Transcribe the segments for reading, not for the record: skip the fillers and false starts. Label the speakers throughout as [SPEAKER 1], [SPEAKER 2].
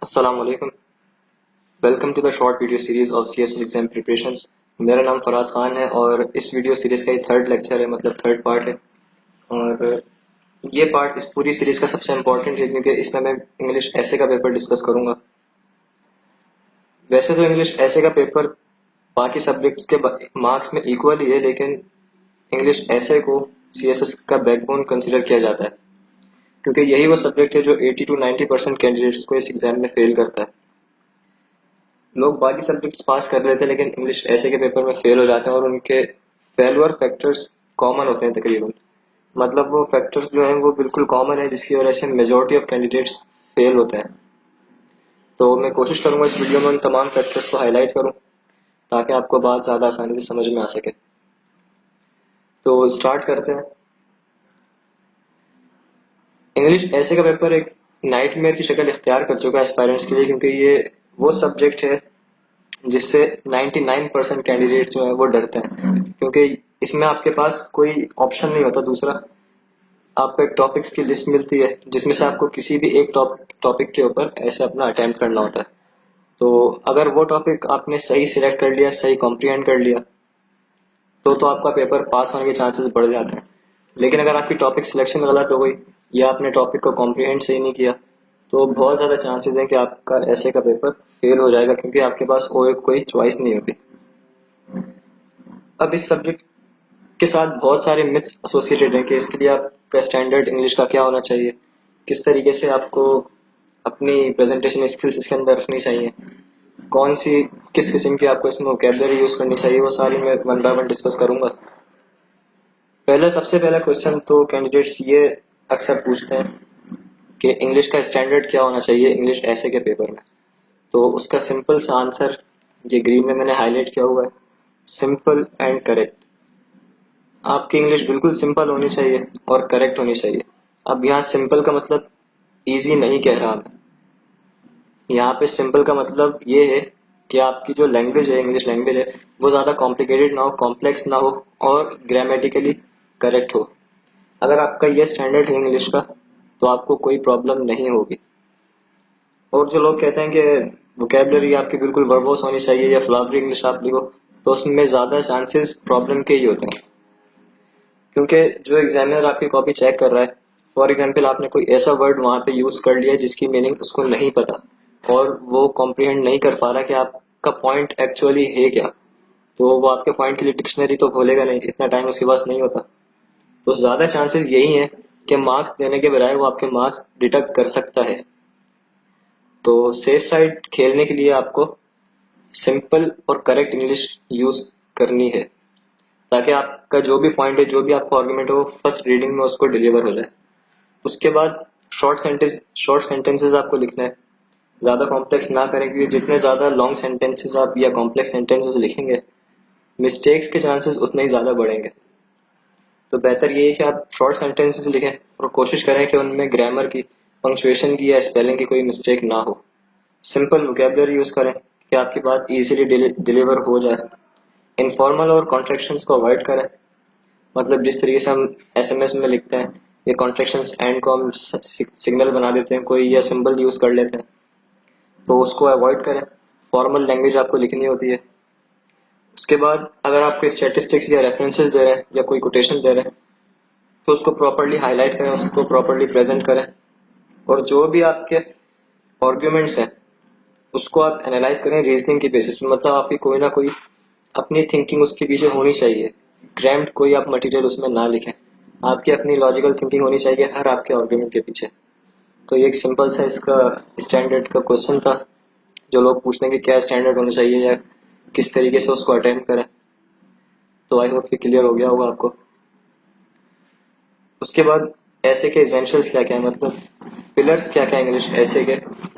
[SPEAKER 1] अस्सलाम वालेकुम। Welcome to the short video series of CSS exam preparations. मेरा नाम फराज खान है और इस वीडियो सीरीज का ये थर्ड लेक्चर है, मतलब थर्ड पार्ट है। और ये पार्ट इस पूरी सीरीज का सबसे इम्पोर्टेंट है क्योंकि इसमें मैं इंग्लिश ऐसे का पेपर डिस्कस करूंगा। वैसे तो इंग्लिश ऐसे का पेपर बाकी सब्जेक्ट्स के मार्क्स में इक्वल ही है, लेकिन इंग्लिश ऐसे को सीएसएस का बैकबोन कंसिडर किया जाता है क्योंकि यही वो सब्जेक्ट है जो 80 to 90% कैंडिडेट्स को इस एग्जाम में फेल करता है। लोग बाकी सब्जेक्ट्स पास कर लेते हैं लेकिन इंग्लिश ऐसे के पेपर में फेल हो जाते हैं और उनके फेलुअर फैक्टर्स कॉमन होते हैं तकरीबन। मतलब वो फैक्टर्स जो हैं वो बिल्कुल कॉमन है जिसकी वजह से मेजॉरिटी ऑफ कैंडिडेट्स फेल होते हैं। तो मैं कोशिश करूंगा इस वीडियो में उन तमाम फैक्टर्स को हाईलाइट करूं ताकि आपको बात ज़्यादा आसानी से समझ में आ सके। तो स्टार्ट करते हैं। इंग्लिश ऐसे का पेपर एक नाइटमेयर की शक्ल इख्तियार कर चुका है एस्पायरेंट्स के लिए, क्योंकि ये वो सब्जेक्ट है जिससे 99% कैंडिडेट जो है वो डरते हैं, क्योंकि इसमें आपके पास कोई ऑप्शन नहीं होता दूसरा। आपको एक टॉपिक्स की लिस्ट मिलती है जिसमें से आपको किसी भी एक टॉपिक के ऊपर ऐसे अपना अटेम्प्ट करना होता है। तो अगर वो टॉपिक आपने सही सिलेक्ट कर लिया, सही कॉम्प्रिहेंड कर लिया, तो आपका पेपर पास होने के चांसेस बढ़ जाते हैं। लेकिन अगर आपकी टॉपिक सिलेक्शन गलत हो गई या आपने टॉपिक को कॉम्प्रिहेंड सही नहीं किया, तो बहुत ज़्यादा चांसेस हैं कि आपका ऐसे का पेपर फेल हो जाएगा, क्योंकि आपके पास और कोई चॉइस नहीं होती। अब इस सब्जेक्ट के साथ बहुत सारे मिथ्स एसोसिएटेड हैं कि इसके लिए आपका स्टैंडर्ड इंग्लिश का क्या होना चाहिए, किस तरीके से आपको अपनी प्रेजेंटेशन स्किल्स इसके अंदर रखनी चाहिए, कौन सी किस किस्म की आपको इसमें वोकेबलरी यूज़ करनी चाहिए, वो सारी मैं वन बाय वन डिस्कस करूंगा। सबसे पहला क्वेश्चन तो कैंडिडेट्स ये अक्सर पूछते हैं कि इंग्लिश का स्टैंडर्ड क्या होना चाहिए इंग्लिश ऐसे के पेपर में। तो उसका सिंपल सा आंसर ये ग्रीन में मैंने हाईलाइट किया हुआ है, सिंपल एंड करेक्ट। आपकी इंग्लिश बिल्कुल सिंपल होनी चाहिए और करेक्ट होनी चाहिए। अब यहाँ सिंपल का मतलब इजी नहीं कह रहा मैं। यहाँ पे सिंपल का मतलब ये है कि आपकी जो लैंग्वेज है, इंग्लिश लैंग्वेज है, वो ज़्यादा कॉम्प्लिकेटेड ना हो, कॉम्प्लेक्स ना हो और ग्रामेटिकली करेक्ट हो। अगर आपका ये स्टैंडर्ड है इंग्लिश का, तो आपको कोई प्रॉब्लम नहीं होगी। और जो लोग कहते हैं कि वोकेबलरी आपकी बिल्कुल वर्बोस होनी चाहिए या फ्लावरी इंग्लिश आप लिखो, तो उसमें ज़्यादा चांसेस प्रॉब्लम के ही होते हैं, क्योंकि जो एग्जामिनर आपकी कॉपी चेक कर रहा है, फॉर एग्जाम्पल आपने कोई ऐसा वर्ड वहाँ पे यूज़ कर लिया जिसकी मीनिंग उसको नहीं पता और वो कॉम्प्रिहेंड नहीं कर पा रहा कि आपका पॉइंट एक्चुअली है क्या, तो वो आपके पॉइंट के लिए डिक्शनरी तो खोलेगा नहीं, इतना टाइम उसके पास नहीं होता। तो ज़्यादा चांसेस यही हैं कि मार्क्स देने के बजाय वो आपके मार्क्स डिडक्ट कर सकता है। तो सेफ साइड खेलने के लिए आपको सिंपल और करेक्ट इंग्लिश यूज करनी है, ताकि आपका जो भी पॉइंट है, जो भी आपका आर्गुमेंट है, वो फर्स्ट रीडिंग में उसको डिलीवर हो जाए। उसके बाद शॉर्ट सेंटेंसेस आपको लिखना है। ज़्यादा कॉम्प्लेक्स ना करें, क्योंकि जितने ज़्यादा लॉन्ग सेंटेंसेस आप या कॉम्प्लेक्स सेंटेंसेस लिखेंगे, मिस्टेक्स के चांसेस उतने ही ज़्यादा बढ़ेंगे। तो बेहतर ये है कि आप शॉर्ट सेंटेंसेस लिखें और कोशिश करें कि उनमें ग्रामर की, पंक्चुएशन की या स्पेलिंग की कोई मिस्टेक ना हो। सिंपल वोकेबलरी यूज़ करें कि आपकी बात इजीली डिलीवर हो जाए। इनफॉर्मल और कॉन्ट्रैक्शंस को अवॉइड करें। मतलब जिस तरीके से हम एसएमएस में लिखते हैं, ये कॉन्ट्रैक्शंस एंड को हम सिग्नल बना देते हैं कोई, या सिंबल यूज़ कर लेते हैं, तो उसको अवॉइड करें। फॉर्मल लैंग्वेज आपको लिखनी होती है। उसके बाद अगर आप कोई स्टैटिस्टिक्स या रेफरेंसेस दे रहे हैं या कोई कोटेशन दे रहे हैं, तो उसको प्रॉपर्ली हाईलाइट करें, उसको प्रॉपर्ली प्रेजेंट करें। और जो भी आपके आर्ग्यूमेंट्स हैं उसको आप एनालाइज करें रीजनिंग की बेसिस में। मतलब आपकी कोई ना कोई अपनी थिंकिंग उसके पीछे होनी चाहिए, क्रैम्ड कोई आप मटेरियल उसमें ना लिखें। आपकी अपनी लॉजिकल थिंकिंग होनी चाहिए हर आपके आर्ग्यूमेंट के पीछे। तो ये एक सिंपल सा इसका स्टैंडर्ड का क्वेश्चन था। जो लोग पूछते हैं कि क्या स्टैंडर्ड होना चाहिए या किस तरीके से उसको अटेम्प्ट करें, तो आई होप ये क्लियर हो गया होगा आपको। उसके बाद ऐसे के एसेंशियल्स क्या क्या है, मतलब पिलर्स क्या क्या इंग्लिश ऐसे के,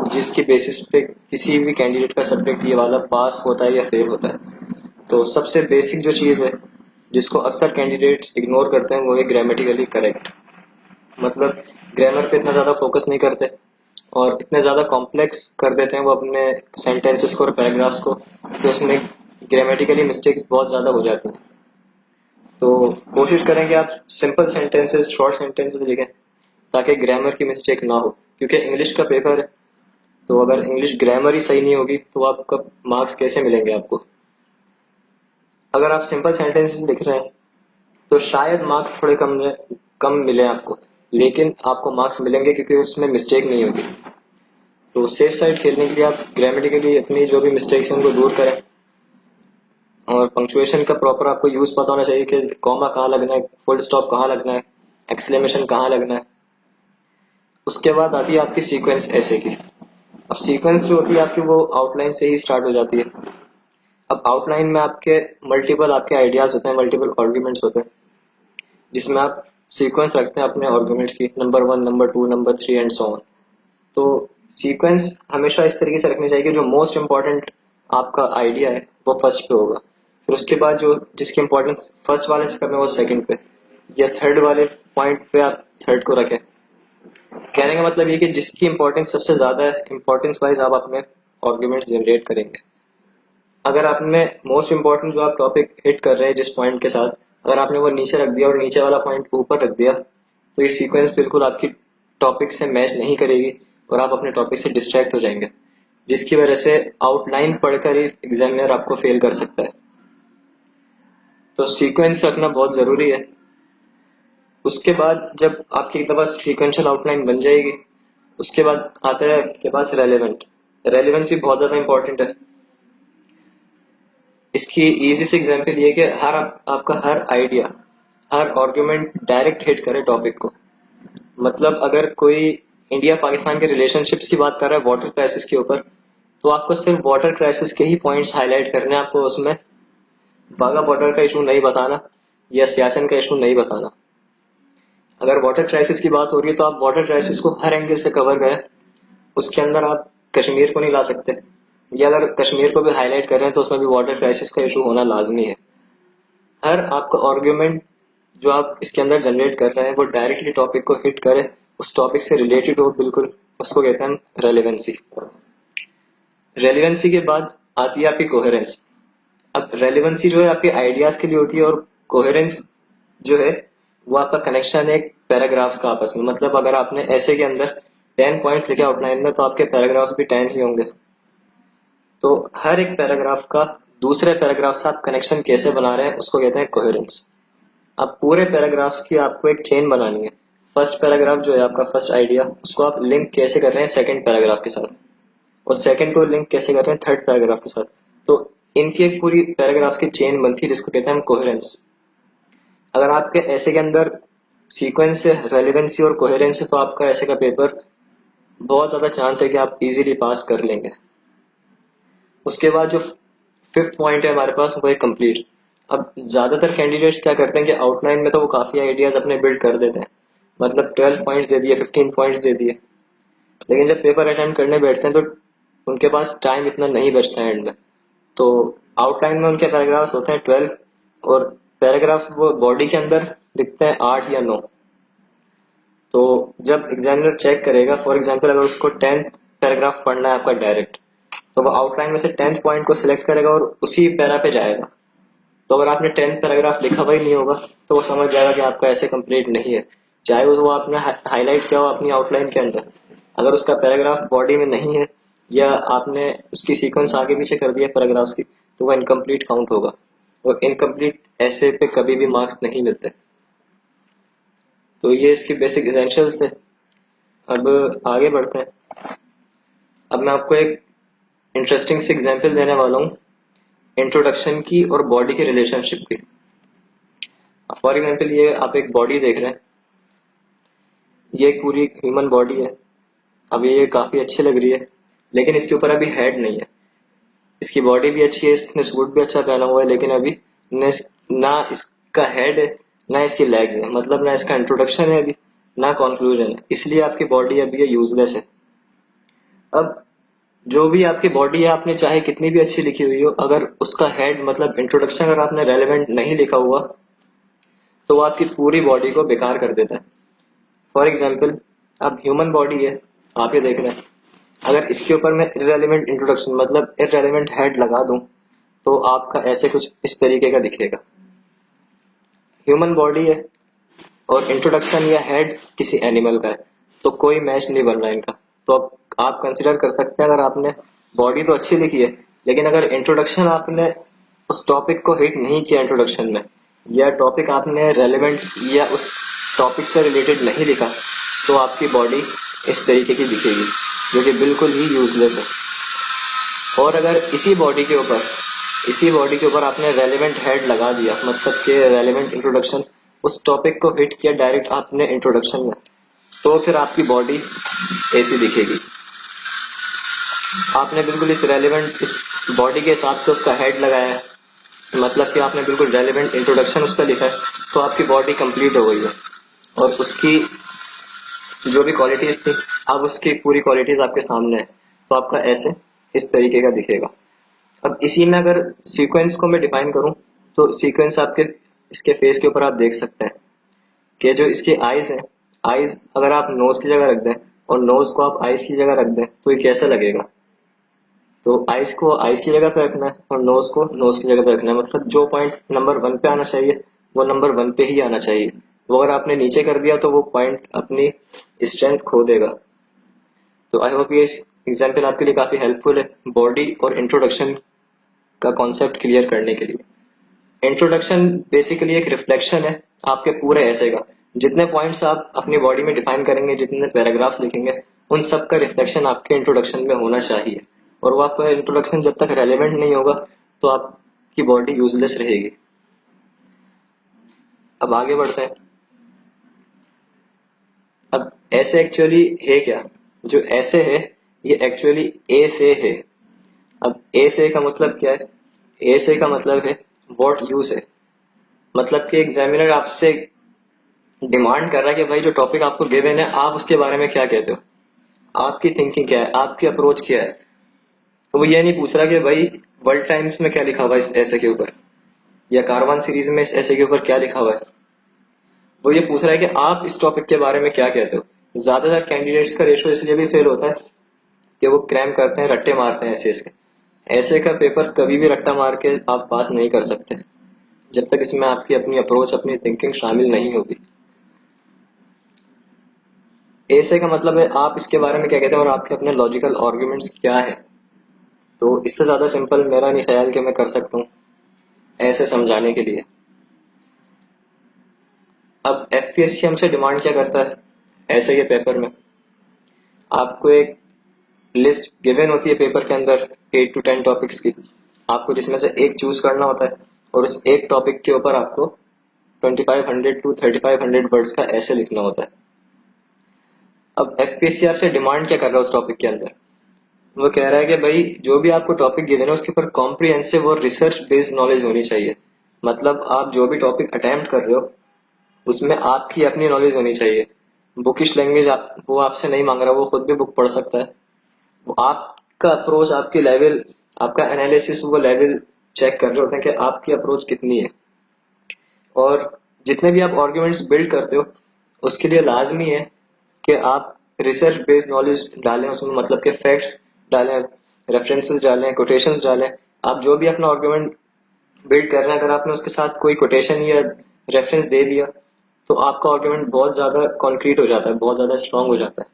[SPEAKER 1] जिसकी बेसिस पे किसी भी कैंडिडेट का सब्जेक्ट ये वाला पास होता है या फेल होता है। तो सबसे बेसिक जो चीज़ है जिसको अक्सर कैंडिडेट्स इग्नोर करते हैं, वो है ग्रामेटिकली करेक्ट। मतलब ग्रामर पे इतना ज़्यादा फोकस नहीं करते और इतने ज़्यादा कॉम्प्लेक्स कर देते हैं वो अपने सेंटेंसेस को और पैराग्राफ्स को, कि उसमें ग्रामेटिकली मिस्टेक्स बहुत ज़्यादा हो जाती हैं। तो कोशिश करें कि आप सिंपल सेंटेंसेस, शॉर्ट सेंटेंसेस लिखें ताकि ग्रामर की मिस्टेक ना हो, क्योंकि इंग्लिश का पेपर है तो अगर इंग्लिश ग्रामर ही सही नहीं होगी तो आपका मार्क्स कैसे मिलेंगे आपको? अगर आप सिंपल सेंटेंसेस लिख रहे हैं तो शायद मार्क्स थोड़े कम मिले आपको, लेकिन आपको मार्क्स मिलेंगे क्योंकि उसमें मिस्टेक नहीं होगी। तो सेफ साइड खेलने के लिए आप ग्रामेटिकली अपनी जो भी मिस्टेक्स हैं उनको दूर करें, और पंक्चुएशन का प्रॉपर आपको यूज पता होना चाहिए कि कॉमा कहाँ लगना है, फुल स्टॉप कहाँ लगना है, एक्सक्लेमेशन कहाँ लगना है। उसके बाद आती है आपकी सीक्वेंस ऐसे की। अब सीक्वेंस जो होती है आपकी वो आउटलाइन से ही स्टार्ट हो जाती है। अब आउटलाइन में आपके मल्टीपल आपके आइडियाज होते हैं, मल्टीपल आर्ग्यूमेंट्स होते हैं, जिसमें आप सीक्वेंस रखते हैं अपने आर्ग्यूमेंट्स की, number 1, number 2, number 3 and so on. तो सीक्वेंस हमेशा इस तरीके से रखनी चाहिए कि जो मोस्ट इम्पोर्टेंट आपका आइडिया है वो फर्स्ट पे होगा, फिर उसके बाद जो जिसकी इम्पोर्टेंस फर्स्ट वाले से कम है वो सेकंड पे, या थर्ड वाले पॉइंट पे आप थर्ड को रखें। कहने का मतलब ये कि जिसकी इम्पोर्टेंस सबसे ज्यादा है, इम्पोर्टेंस वाइज आप अपने आर्ग्यूमेंट जनरेट करेंगे। अगर आपने मोस्ट इम्पोर्टेंट जो आप टॉपिक हिट कर रहे हैं जिस पॉइंट के साथ, अगर आपने वो नीचे रख दिया और नीचे वाला पॉइंट ऊपर रख दिया, तो ये सीक्वेंस बिल्कुल आपकी टॉपिक से मैच नहीं करेगी और आप अपने टॉपिक से डिस्ट्रैक्ट हो जाएंगे, जिसकी वजह से आउटलाइन पढ़कर ही एग्जामिनर आपको फेल कर सकता है। तो सीक्वेंस रखना बहुत जरूरी है। उसके बाद जब आपकी एक दफा सीक्वेंशियल आउटलाइन बन जाएगी, उसके बाद आता है आपके पास रेलेवेंट। रेलेवेंसी बहुत ज्यादा इंपॉर्टेंट है। इसकी इजी से एग्जांपल ये है कि आपका हर आइडिया, हर आर्गुमेंट डायरेक्ट हिट करे टॉपिक को। मतलब अगर कोई इंडिया पाकिस्तान के रिलेशनशिप्स की बात कर रहा है वाटर क्राइसिस के ऊपर, तो आपको सिर्फ वाटर क्राइसिस के ही पॉइंट्स हाईलाइट करने हैं, आपको उसमें वाघा बॉर्डर का इशू नहीं बताना या सियासन का इशू नहीं बताना। अगर वाटर क्राइसिस की बात हो रही है तो आप वाटर क्राइसिस को हर एंगल से कवर करें, उसके अंदर आप कश्मीर को नहीं ला सकते, या अगर कश्मीर को भी हाईलाइट कर रहे हैं तो उसमें भी वाटर क्राइसिस का इशू होना लाजमी है। हर आपका आर्ग्यूमेंट जो आप इसके अंदर जनरेट कर रहे हैं वो डायरेक्टली टॉपिक को हिट करे, उस टॉपिक से रिलेटेड हो बिल्कुल, उसको कहते हैं रेलिवेंसी। रेलिवेंसी के बाद आती है आपकी कोहेरेंस। अब रेलिवेंसी जो है आपके आइडियाज के लिए होती है, और कोहेरेंस जो है वो आपका कनेक्शन है पैराग्राफ्स का आपस में। मतलब अगर आपने ऐसे के अंदर 10 पॉइंट्स लिखे आउटलाइन में, तो आपके पैराग्राफ्स भी 10 ही होंगे। तो हर एक पैराग्राफ का दूसरे पैराग्राफ से आप कनेक्शन कैसे बना रहे हैं उसको कहते हैं कोहेरेंस। अब पूरे पैराग्राफ्स की आपको एक चेन बनानी है। फर्स्ट पैराग्राफ जो है आपका फर्स्ट आइडिया, उसको आप लिंक कैसे कर रहे हैं सेकंड पैराग्राफ के साथ, और सेकंड को लिंक कैसे कर रहे हैं थर्ड पैराग्राफ के साथ। तो इनकी एक पूरी पैराग्राफ्स की चेन बनती है जिसको कहते हैं हम कोहेरेंस। अगर आपके ऐसे के अंदर सीक्वेंस है, रेलिवेंसी और कोहेरेंस है, तो आपका ऐसे का पेपर बहुत ज्यादा चांस है कि आप इजीली पास कर लेंगे। उसके बाद जो फिफ्थ पॉइंट है हमारे पास वो है कंप्लीट। अब ज्यादातर कैंडिडेट्स क्या करते हैं कि आउटलाइन में तो वो काफी आइडियाज अपने बिल्ड कर देते हैं, मतलब 12 पॉइंट्स दे दिए, 15 पॉइंट्स दे दिए, लेकिन जब पेपर अटेम्प्ट करने बैठते हैं तो उनके पास टाइम इतना नहीं बचता है एंड में। तो आउटलाइन में उनके पैराग्राफ्स होते हैं 12, और पैराग्राफ वो बॉडी के अंदर लिखते हैं 8 या 9। तो जब एग्जामिनर चेक करेगा, फॉर एग्जाम्पल अगर उसको 10th पैराग्राफ पढ़ना है आपका डायरेक्ट, तो वो आउटलाइन में से 10th पॉइंट को सिलेक्ट करेगा और उसी पैरा पे जाएगा। तो अगर आपने 10th पैराग्राफ लिखा हुआ ही नहीं होगा तो वो समझ जाएगा कि आपका ऐसे कंप्लीट नहीं है, चाहे वो आपने हाईलाइट किया हो अपनी आउटलाइन के अंदर। अगर उसका पैराग्राफ बॉडी में नहीं है, या आपने उसकी सीक्वेंस आगे पीछे कर दिया पैराग्राफ्स की, तो वो इनकम्प्लीट काउंट होगा, और इनकम्प्लीट ऐसे पे कभी भी मार्क्स नहीं मिलते। तो ये इसके बेसिक एसेंशियल्स थे। अब आगे बढ़ते हैं। अब मैं आपको एक इंटरेस्टिंग सी एग्जांपल देने वाला हूँ इंट्रोडक्शन की और बॉडी के रिलेशनशिप की। फॉर एग्जांपल ये आप एक बॉडी देख रहे हैं, ये एक पूरी ह्यूमन बॉडी है। अब ये काफी अच्छी लग रही है, लेकिन इसके ऊपर अभी हेड नहीं है। इसकी बॉडी भी अच्छी है, इसने सूट भी अच्छा पहना हुआ है, लेकिन अभी ना इसका हेड है, ना इसकी लेग्स है, मतलब ना इसका इंट्रोडक्शन है अभी, ना कंक्लूजन है, इसलिए आपकी बॉडी अभी ये यूजलेस है। अब जो भी आपकी बॉडी है, आपने चाहे कितनी भी अच्छी लिखी हुई हो, अगर उसका हेड मतलब इंट्रोडक्शन अगर आपने रेलेवेंट नहीं लिखा हुआ, तो वो आपकी पूरी बॉडी को बेकार कर देता है। फॉर एग्जाम्पल अब ह्यूमन बॉडी है, आप ये देख रहे हैं, अगर इसके ऊपर मैं इररेलेवेंट इंट्रोडक्शन मतलब इररेलेवेंट हेड लगा दूं, तो आपका ऐसे कुछ इस तरीके का दिखेगा। ह्यूमन बॉडी है और इंट्रोडक्शन या हेड किसी एनिमल का है, तो कोई मैच नहीं बन रहा इनका। तो अब आप कंसिडर कर सकते हैं अगर आपने बॉडी तो अच्छी लिखी है, लेकिन अगर इंट्रोडक्शन आपने उस टॉपिक को हिट नहीं किया इंट्रोडक्शन में, या टॉपिक आपने रेलेवेंट या उस टॉपिक से रिलेटेड नहीं लिखा, तो आपकी बॉडी इस तरीके की दिखेगी जो कि बिल्कुल ही यूजलेस है। और अगर इसी बॉडी के ऊपर आपने रेलेवेंट हेड लगा दिया, मतलब कि रेलेवेंट इंट्रोडक्शन, उस टॉपिक को हिट किया डायरेक्ट आपने इंट्रोडक्शन में, तो फिर आपकी बॉडी ऐसी दिखेगी। आपने बिल्कुल इस बॉडी के हिसाब से उसका हेड लगाया है, मतलब कि आपने बिल्कुल रेलेवेंट इंट्रोडक्शन उसका लिखा है, तो आपकी बॉडी कंप्लीट हो गई है। और उसकी जो भी क्वालिटीज थी, अब उसकी पूरी क्वालिटीज आपके सामने है, तो आपका ऐसे इस तरीके का दिखेगा। अब इसी में अगर सीक्वेंस को मैं डिफाइन करूं, तो सीक्वेंस आपके इसके फेस के ऊपर आप देख सकते हैं कि जो इसकी आईज है, आईज अगर आप नोज की जगह रख दें और नोज को आप आईज की जगह रख दें, तो ये कैसा लगेगा? तो आईज को आईज की जगह पे रखना है और नोज को नोज की जगह पे रखना है, मतलब जो पॉइंट नंबर 1 पे आना चाहिए वो नंबर 1 पे ही आना चाहिए। वो अगर आपने नीचे कर दिया तो वो पॉइंट अपनी स्ट्रेंथ खो देगा। तो आई होप ये एग्जाम्पल आपके लिए काफी हेल्पफुल है बॉडी और इंट्रोडक्शन का कॉन्सेप्ट क्लियर करने के लिए। इंट्रोडक्शन बेसिकली एक रिफ्लेक्शन है आपके पूरे ऐसे का। जितने पॉइंट्स आप अपनी बॉडी में डिफाइन करेंगे, जितने पैराग्राफ्स लिखेंगे, उन सब का रिफ्लेक्शन आपके इंट्रोडक्शन में होना चाहिए। और वो आपका इंट्रोडक्शन जब तक रेलेवेंट नहीं होगा, तो आपकी बॉडी यूजलेस रहेगी। अब आगे बढ़ते हैं। अब ऐसे एक्चुअली है क्या? जो ऐसे है, ये एक्चुअली ए से है। अब ए से का मतलब क्या है? ए से का मतलब है व्हाट यूज है। मतलब कि एग्जामिनर आपसे डिमांड कर रहा है कि भाई जो टॉपिक आपको गिवन है, आप उसके बारे में क्या कहते हो, आपकी थिंकिंग क्या है, आपकी अप्रोच क्या है। तो वो ये नहीं पूछ रहा कि भाई वर्ल्ड टाइम्स में क्या लिखा हुआ है इस ऐसे के ऊपर, या कारवान सीरीज में इस ऐसे के ऊपर क्या लिखा हुआ है। वो ये पूछ रहा है कि आप इस टॉपिक के बारे में क्या कहते हो। ज्यादातर कैंडिडेट्स का रेशो इसलिए भी फेल होता है कि वो क्रैम करते हैं, रट्टे मारते हैं ऐसे इसके। ऐसे का पेपर कभी भी रट्टा मार के आप पास नहीं कर सकते जब तक इसमें आपकी अपनी अप्रोच, अपनी थिंकिंग शामिल नहीं होगी। ऐसे का मतलब है आप इसके बारे में क्या कहते हैं और आपके अपने लॉजिकल आर्ग्यूमेंट्स क्या है। तो इससे ज्यादा सिंपल मेरा नहीं ख्याल कि मैं कर सकता हूँ ऐसे समझाने के लिए। अब एफपीएससी हमसे डिमांड क्या करता है ऐसे के पेपर में? आपको एक लिस्ट गिवन होती है पेपर के अंदर 8 to 10 टॉपिक्स की, आपको जिसमें से एक चूज करना होता है और उस एक टॉपिक के ऊपर आपको 2500 to 3500 वर्ड्स का ऐसे लिखना होता है। अब एफपीएससी आपसे डिमांड क्या कर रहा है उस टॉपिक के अंदर? वो कह रहा है कि भाई जो भी आपको टॉपिक गिवन है उसके ऊपर कॉम्प्रिहेंसिव और रिसर्च बेस्ड नॉलेज होनी चाहिए। मतलब आप जो भी टॉपिक अटेम्प्ट कर रहे हो उसमें आपकी अपनी नॉलेज होनी चाहिए। बुकिश लैंग्वेज वो आपसे नहीं मांग रहा, वो खुद भी बुक पढ़ सकता है। वो आपका अप्रोच, आपकी लेवल, आपका एनालिसिस, वो लेवल चेक कर रहे होते हैं कि आपकी अप्रोच कितनी है। और जितने भी आप आर्ग्यूमेंट्स बिल्ड करते हो उसके लिए लाजमी है कि आप रिसर्च बेस्ड नॉलेज डालें उसमें, मतलब कि फैक्ट्स डालें, रेफरेंसेस डालें, कोटेशंस डालें। आप जो भी अपना आर्ग्यूमेंट बिल्ड कर रहे हैं, अगर आपने उसके साथ कोई कोटेशन या रेफरेंस दे दिया, तो आपका आर्ग्यूमेंट बहुत ज्यादा कॉन्क्रीट हो जाता है, बहुत ज्यादा स्ट्रांग हो जाता है।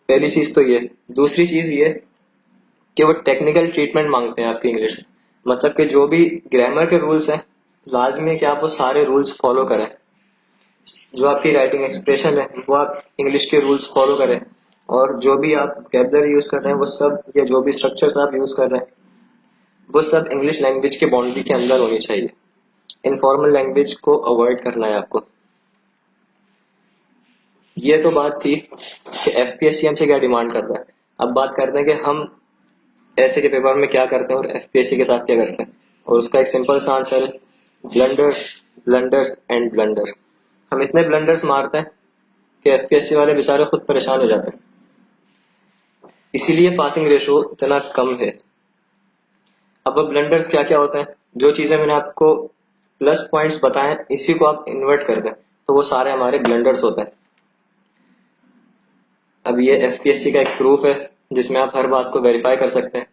[SPEAKER 1] पहली चीज तो ये। दूसरी चीज ये कि वो टेक्निकल ट्रीटमेंट मांगते हैं आपकी इंग्लिश से। मतलब कि जो भी ग्रामर के रूल्स हैं, लाजमी है कि आप वो सारे रूल्स फॉलो करें। जो आपकी राइटिंग एक्सप्रेशन है वो आप इंग्लिश के रूल्स फॉलो करें। और जो भी आप वोकैबुलरी यूज कर रहे हैं वो सब, या जो भी स्ट्रक्चर्स आप यूज कर रहे हैं, वो सब इंग्लिश लैंग्वेज के बाउंड्री के अंदर होनी चाहिए। इनफॉर्मल लैंग्वेज को अवॉइड करना है आपको। ये तो बात थी कि एफपीएससी हमसे क्या डिमांड करता है। अब बात करते हैं कि हम ऐसे के पेपर में क्या करते हैं और एफपीएससी के साथ क्या करते हैं। और उसका एक सिंपल सा आंसर है ब्लंडर्स, ब्लंडर्स एंड ब्लंडर्स। हम इतने ब्लंडर्स मारते हैं कि एफपीएससी वाले बेचारे खुद परेशान हो जाते हैं, इसीलिए पासिंग रेशो इतना कम है। अब वो ब्लंडर्स क्या क्या होते हैं? जो चीजें मैंने आपको प्लस पॉइंट्स बताए इसी को आप इन्वर्ट कर दें तो वो सारे हमारे ब्लंडर्स होते हैं। अब ये एफपीएससी का एक प्रूफ है जिसमें आप हर बात को वेरीफाई कर सकते हैं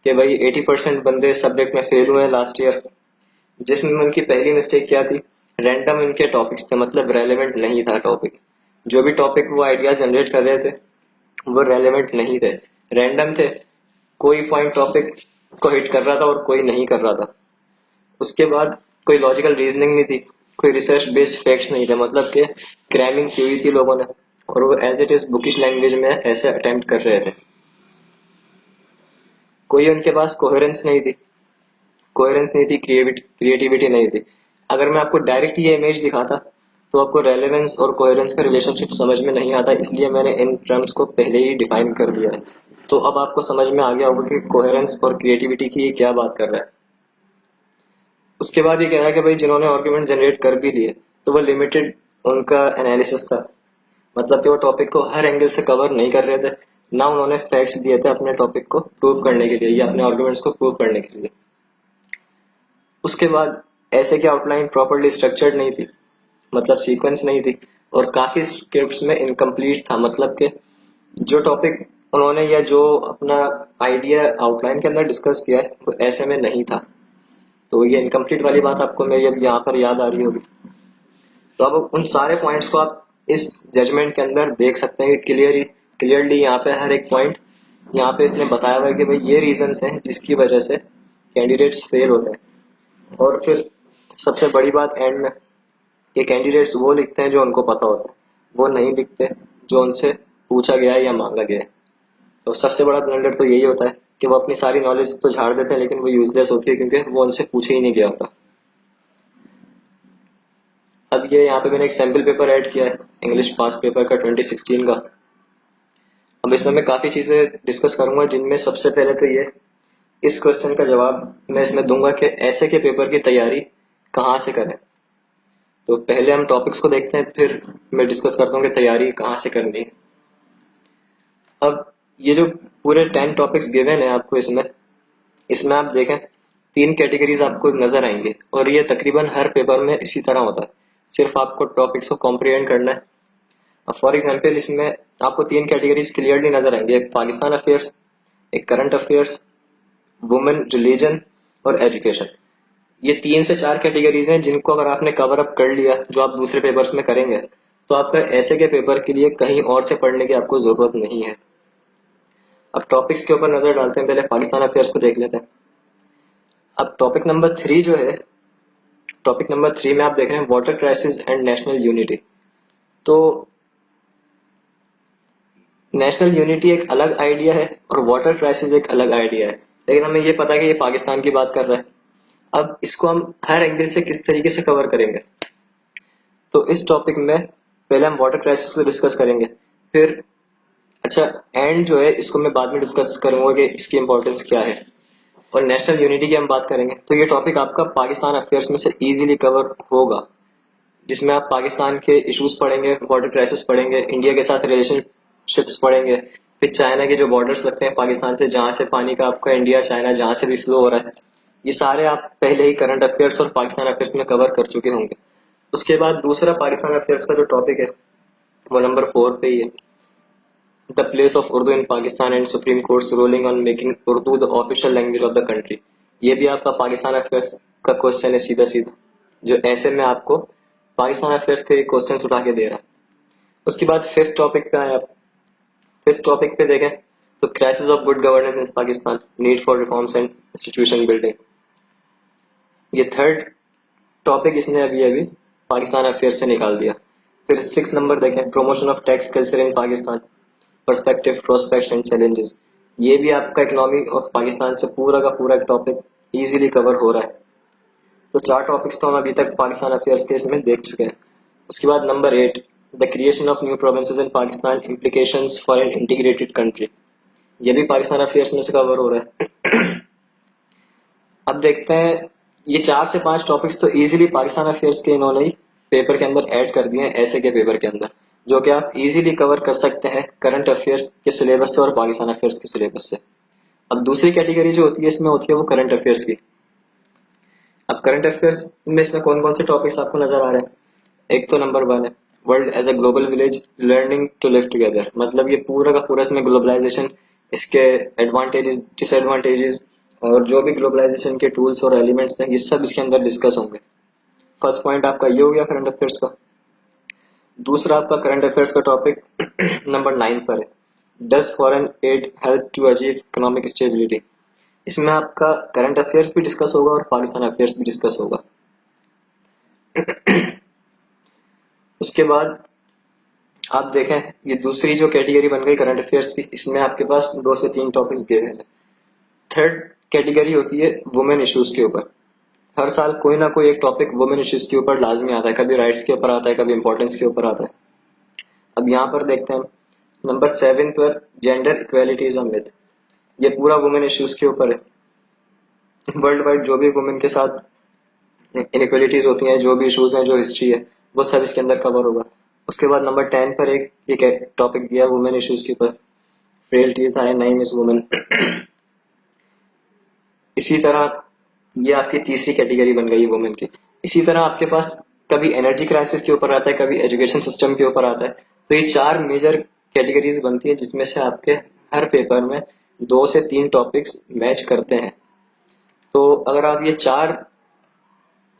[SPEAKER 1] कि भाई 80% बंदे सब्जेक्ट में फेल हुए हैं लास्ट ईयर। जिसमें उनकी पहली मिस्टेक क्या थी? रैंडम इनके टॉपिक्स थे, मतलब रेलेवेंट नहीं था टॉपिक। जो भी टॉपिक वो आइडिया जनरेट कर रहे थे वो रेलेवेंट नहीं थे, रैंडम थे। कोई पॉइंट टॉपिक को हिट कर रहा था और कोई नहीं कर रहा था। उसके बाद कोई लॉजिकल रीजनिंग नहीं थी, कोई रिसर्च बेस्ड फैक्ट्स नहीं थे, मतलब कि क्रैमिंग की हुई थी लोगों ने और वो as it is bookish language में ऐसे अटेम्प्ट कर रहे थे। कोई उनके पास कोहेरेंस नहीं थी, क्रिएटिविटी नहीं थी। अगर मैं आपको डायरेक्ट ये इमेज दिखाता तो आपको रेलेवेंस और कोहेरेंस का रिलेशनशिप समझ में नहीं आता, इसलिए मैंने इन टर्म्स को पहले ही डिफाइन कर दिया है। तो अब आपको समझ में आ गया होगा कि कोहेरेंस और क्रिएटिविटी की ये क्या बात कर रहा है। उसके बाद ये कह रहा है कि भाई जिन्होंने आर्गुमेंट जनरेट कर भी लिए तो वो लिमिटेड उनका एनालिसिस था, मतलब कि वो टॉपिक को हर एंगल से कवर नहीं कर रहे थे, ना उन्होंने फैक्ट्स दिए थे अपने टॉपिक को प्रूव करने के लिए या अपने आर्गुमेंट्स को प्रूव करने के लिए। उसके बाद ऐसे की आउटलाइन प्रॉपर्ली स्ट्रक्चर्ड नहीं थी, मतलब सीक्वेंस नहीं थी, और काफी स्क्रिप्ट्स में इनकम्प्लीट था, मतलब कि जो टॉपिक उन्होंने या जो अपना आइडिया आउटलाइन के अंदर डिस्कस किया है वो ऐसे में नहीं था। तो ये इनकम्प्लीट वाली बात आपको मेरी अब यहाँ पर याद आ रही होगी। तो अब उन सारे पॉइंट्स को आप इस जजमेंट के अंदर देख सकते हैं कि क्लियरली यहाँ पे हर एक पॉइंट यहाँ पे इसने बताया हुआ है कि भाई ये रीजंस हैं जिसकी वजह से कैंडिडेट्स फेल होते हैं। और फिर सबसे बड़ी बात एंड में, ये कैंडिडेट्स वो लिखते हैं जो उनको पता होता है, वो नहीं लिखते जो उनसे पूछा गया है या मांगा गया है। तो सबसे बड़ा ब्लंडर तो यही होता है कि वो अपनी सारी नॉलेज तो झाड़ देते हैं लेकिन वो यूजलेस होती है क्योंकि वो उनसे पूछे ही नहीं गया होता। अब ये यहाँ पे मैंने एक सैम्पल पेपर ऐड किया है इंग्लिश पास पेपर का 2016 का। अब इसमें मैं काफी चीजें डिस्कस करूंगा, जिनमें सबसे पहले तो ये इस क्वेश्चन का जवाब मैं इसमें दूंगा कि ऐसे के पेपर की तैयारी कहाँ से करें। तो पहले हम टॉपिक्स को देखते हैं, फिर मैं डिस्कस करता हूँ कि तैयारी कहाँ से करनी है। अब ये जो पूरे 10 टॉपिक्स गिवन है आपको इसमें इसमें आप देखें 3 कैटेगरीज आपको नजर आएंगे और ये तकरीबन हर पेपर में इसी तरह होता है, सिर्फ आपको टॉपिक्स को कॉम्प्रिहेंड करना है। अब फॉर एग्जाम्पल इसमें आपको 3 कैटेगरीज क्लियरली नजर आएंगे, एक पाकिस्तान अफेयर्स, एक करंट अफेयर्स, वुमेन रिलीजन और एजुकेशन। ये 3 से 4 कैटेगरीज हैं जिनको अगर आपने कवर अप कर लिया जो आप दूसरे पेपर्स में करेंगे तो आपका ऐसे के पेपर के लिए कहीं और से पढ़ने की आपको जरूरत नहीं है। अब टॉपिक्स के ऊपर नजर डालते हैं, पहले पाकिस्तान अफेयर्स को देख लेते हैं। अब टॉपिक नंबर 3 में आप देख रहे हैं water crisis and national unity. तो नेशनल यूनिटी एक अलग आइडिया है और वाटर क्राइसिस एक अलग आइडिया है, लेकिन हमें ये पता है कि ये पाकिस्तान की बात कर रहा है। अब इसको हम हर एंगल से किस तरीके से कवर करेंगे, तो इस टॉपिक में पहले हम वाटर क्राइसिस को डिस्कस करेंगे, फिर अच्छा एंड जो है इसको मैं बाद में डिस्कस करूंगा कि इसकी इंपॉर्टेंस क्या है, और नेशनल यूनिटी की हम बात करेंगे। तो ये टॉपिक आपका पाकिस्तान अफेयर्स में से इजीली कवर होगा, जिसमें आप पाकिस्तान के इश्यूज पढ़ेंगे, वाटर क्राइसिस पढ़ेंगे, इंडिया के साथ रिलेशनशिप्स पढ़ेंगे, फिर चाइना के जो बॉर्डर्स लगते हैं पाकिस्तान से, जहां से पानी का आपका इंडिया चाइना जहां से भी फ्लो हो रहा है, ये सारे आप पहले ही करंट अफेयर्स और पाकिस्तान अफेयर्स में कवर कर चुके होंगे। उसके बाद दूसरा पाकिस्तान अफेयर्स का जो टॉपिक है वो नंबर 4 पे ही है, the place of Urdu in Pakistan and supreme courts ruling on making Urdu the official language of the country. ये भी आपका पाकिस्तान अफेयर्स का क्वेश्चन है सीधा सीधा, जो ऐसे में आपको पाकिस्तान अफेयर्स के क्वेश्चन उठा के दे रहा है। उसके बाद फिफ्थ टॉपिक पे आए आप, फिफ्थ टॉपिक पे देखें तो crisis of good governance in Pakistan, need for reforms and institution building. ये थर्ड टॉपिक इसने अभी अभी पाकिस्तान अफेयर्स से निकाल दिया। फिर 6 नंबर देखें, promotion of tax culture in Pakistan, perspective prospects and challenges. ये भी आपका इकोनॉमी ऑफ पाकिस्तान से पूरा का पूरा टॉपिक इजीली कवर हो रहा है। तो 4 टॉपिक्स तो हम अभी तक पाकिस्तान अफेयर्स के इसमें देख चुके हैं। उसके बाद number 8, the creation of new provinces in Pakistan, implications for an integrated country. ये भी पाकिस्तान अफेयर्स में से कवर हो रहा है। अब देखते हैं, ये 4 से 5 टॉपिक्स तो इजीली पाकिस्तान अफेयर्स के इन्होंने ही पेपर के अंदर ऐड कर दिए हैं ऐसे के पेपर के अंदर, जो कि आप इजीली कवर कर सकते हैं करंट अफेयर्स के सिलेबस से और पाकिस्तान अफेयर्स के सिलेबस से। अब दूसरी कैटेगरी जो होती है इसमें होती है वो करंट अफेयर्स की। अब करंट अफेयर्स में इसमें कौन कौन से टॉपिक्स आपको नजर आ रहे हैं, एक तो नंबर 1 है world as a global village, learning to live together. मतलब ये पूरा का पूरा इसमें ग्लोबलाइजेशन, इसके एडवांटेजेस डिसएडवांटेजेस और जो भी ग्लोबलाइजेशन के टूल्स और एलिमेंट्स हैं ये सब इसके अंदर डिस्कस होंगे। फर्स्ट पॉइंट आपका ये हो गया करंट अफेयर्स का। दूसरा आपका करंट अफेयर्स का टॉपिक नंबर 9 पर है, does foreign aid help to achieve economic stability. इसमें आपका करंट अफेयर्स भी डिस्कस होगा और पाकिस्तान अफेयर्स भी डिस्कस होगा। उसके बाद आप देखें, ये दूसरी जो कैटेगरी बन गई करंट अफेयर्स की, इसमें आपके पास 2 से 3 टॉपिक्स दिए गए हैं। थर्ड कैटेगरी होती है वुमेन इश्यूज के ऊपर। हर साल कोई ना कोई एक टॉपिक वुमेन इश्यूज के ऊपर लाजमी आता है, कभी राइट्स के ऊपर आता है, कभी इंपॉर्टेंस के ऊपर आता है। अब यहाँ पर देखते हैं नंबर 7 पर gender equality is a myth. ये पूरा वुमेन इश्यूज के ऊपर है। वर्ल्ड वाइड जो भी वुमेन के साथ इनइक्वेलिटीज होती हैं, जो भी इश्यूज हैं, जो हिस्ट्री है, वो सब इसके अंदर कवर होगा। उसके बाद नंबर 10 पर एक टॉपिक दिया वुमेन इश्यूज के ऊपर, फ्रेल्टी था नाइन इज वुमेन। इसी तरह ये आपकी तीसरी कैटेगरी बन गई है वुमेन की। इसी तरह आपके पास कभी एनर्जी क्राइसिस के ऊपर आता है, कभी एजुकेशन सिस्टम के ऊपर आता है। तो ये 4 मेजर कैटेगरीज बनती है जिसमें से आपके हर पेपर में 2 से 3 टॉपिक्स मैच करते हैं। तो अगर आप ये 4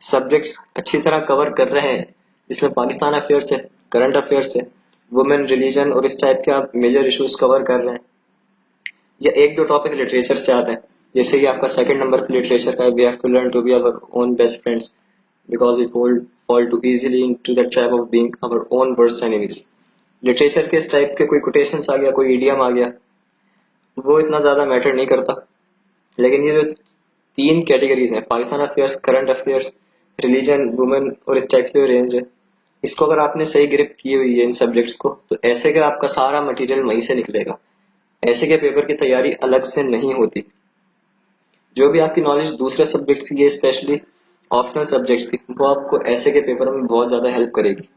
[SPEAKER 1] सब्जेक्ट्स अच्छी तरह कवर कर रहे हैं, जिसमें पाकिस्तान अफेयर्स है, करंट अफेयर्स है, वुमेन, रिलीजन और इस टाइप के आप मेजर इश्यूज कवर कर रहे हैं, या 1-2 टॉपिक लिटरेचर से आते हैं, जैसे कि आपका सेकंड नंबर पे लिटरेचर का है, we have to learn to be our own best friends because we fall too easily into the trap of being our own worst enemies। Literature के इस टाइप के कोई कोटेशंस आ गया, कोई इडियम आ गया, वो इतना ज्यादा मैटर नहीं करता। लेकिन ये जो 3 कैटेगरीज हैं, Pakistan affairs, current affairs, religion, women और इस टाइप की रेंज है, इसको अगर आपने सही ग्रिप की हुई है इन सब्जेक्ट्स को, तो ऐसे का आपका सारा मटेरियल वहीं से निकलेगा। ऐसे के पेपर की तैयारी अलग से नहीं होती। जो भी आपकी नॉलेज दूसरे सब्जेक्ट्स की है, स्पेशली ऑप्शनल सब्जेक्ट्स की, वो आपको ऐसे के पेपर में बहुत ज्यादा हेल्प करेगी।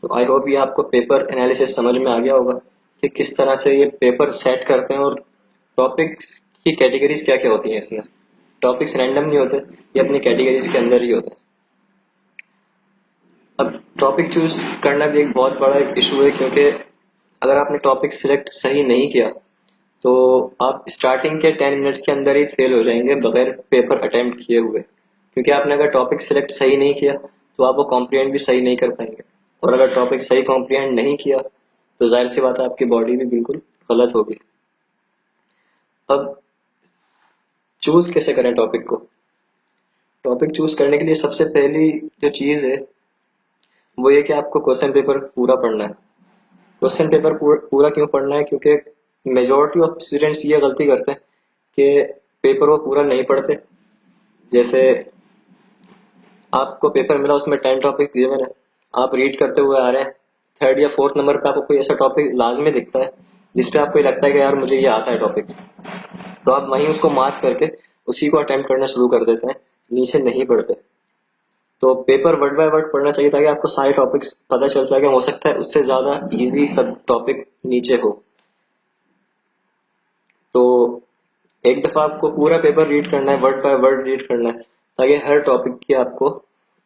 [SPEAKER 1] तो आई होप ये आपको पेपर एनालिसिस समझ में आ गया होगा कि किस तरह से ये पेपर सेट करते हैं, और टॉपिक्स की कैटेगरीज क्या क्या होती हैं। इसमें टॉपिक्स रैंडम नहीं होते, ये अपनी कैटेगरीज के अंदर ही होते हैं। अब टॉपिक चूज करना भी एक बहुत बड़ा एक इशू है, क्योंकि अगर आपने टॉपिक सिलेक्ट सही नहीं किया तो आप स्टार्टिंग के 10 मिनट्स के अंदर ही फेल हो जाएंगे बगैर पेपर अटेम्प्ट किए हुए। क्योंकि आपने अगर टॉपिक सिलेक्ट सही नहीं किया तो आप वो कॉम्प्रिहेंड भी सही नहीं कर पाएंगे, और अगर टॉपिक सही कॉम्प्रिहेंड नहीं किया तो जाहिर सी बात है आपकी बॉडी भी बिल्कुल गलत होगी। अब चूज कैसे करें टॉपिक को? टॉपिक चूज करने के लिए सबसे पहली जो चीज है वो ये कि आपको क्वेश्चन पेपर पूरा पढ़ना है। क्वेश्चन पेपर पूरा क्यों पढ़ना है? क्योंकि मेजोरिटी ऑफ स्टूडेंट्स ये गलती करते हैं कि पेपर वो पूरा नहीं पढ़ते। जैसे आपको पेपर मिला, उसमें 10 टॉपिक दिए मैंने, आप रीड करते हुए आ रहे हैं, थर्ड या फोर्थ नंबर पे आपको कोई ऐसा टॉपिक लाजमी दिखता है जिसपे आपको ये लगता है कि यार मुझे ये आता है टॉपिक, तो आप वहीं उसको मार्क करके उसी को अटेम्प्ट करना शुरू कर देते हैं, नीचे नहीं पढ़ते। तो पेपर वर्ड बाय वर्ड पढ़ना चाहिए ताकि आपको सारे टॉपिक्स पता चल सके। हो सकता है उससे ज्यादा इजी सब टॉपिक नीचे हो। तो एक दफा आपको पूरा पेपर रीड करना है, वर्ड बाय वर्ड रीड करना है, ताकि हर टॉपिक की आपको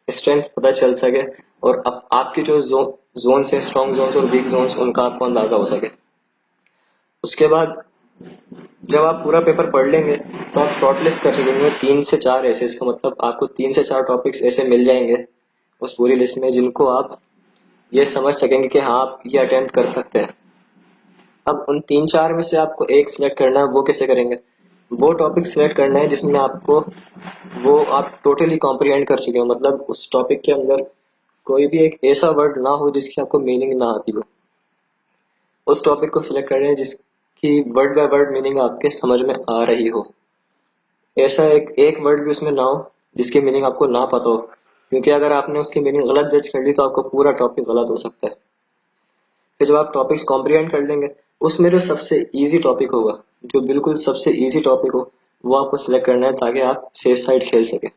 [SPEAKER 1] स्ट्रेंथ पता चल सके, और आपकी जो जोन है, स्ट्रॉन्ग जोन्स और वीक जोन्स, उनका आपको अंदाजा हो सके। उसके बाद जब आप पूरा पेपर पढ़ लेंगे तो आप शॉर्टलिस्ट कर सकेंगे 3 से 4 ऐसे, इसका मतलब आपको 3 से 4 टॉपिक्स ऐसे मिल जाएंगे उस पूरी लिस्ट में जिनको आप ये समझ सकेंगे कि हाँ आप ये अटेम्प्ट कर सकते हैं। अब उन 3-4 में से आपको एक सिलेक्ट करना है। वो कैसे करेंगे? वो टॉपिक सिलेक्ट करना है जिसमें आपको वो आप टोटली कॉम्प्रिहेंड कर चुके हो, मतलब उस टॉपिक के अंदर कोई भी एक ऐसा वर्ड ना हो जिसकी आपको मीनिंग ना आती हो। उस टॉपिक को सिलेक्ट करना है जिसकी वर्ड बाय वर्ड मीनिंग आपके समझ में आ रही हो। ऐसा एक एक वर्ड भी उसमें ना हो जिसकी मीनिंग आपको ना पता हो, क्योंकि अगर आपने उसकी मीनिंग गलत जज कर ली तो आपका पूरा टॉपिक गलत हो सकता है। फिर जब आप टॉपिक्स कॉम्प्रिहेंड कर लेंगे, उसमें जो सबसे इजी टॉपिक होगा, जो बिल्कुल सबसे इजी टॉपिक हो, वो आपको सिलेक्ट करना है ताकि आप सेफ साइड खेल सके।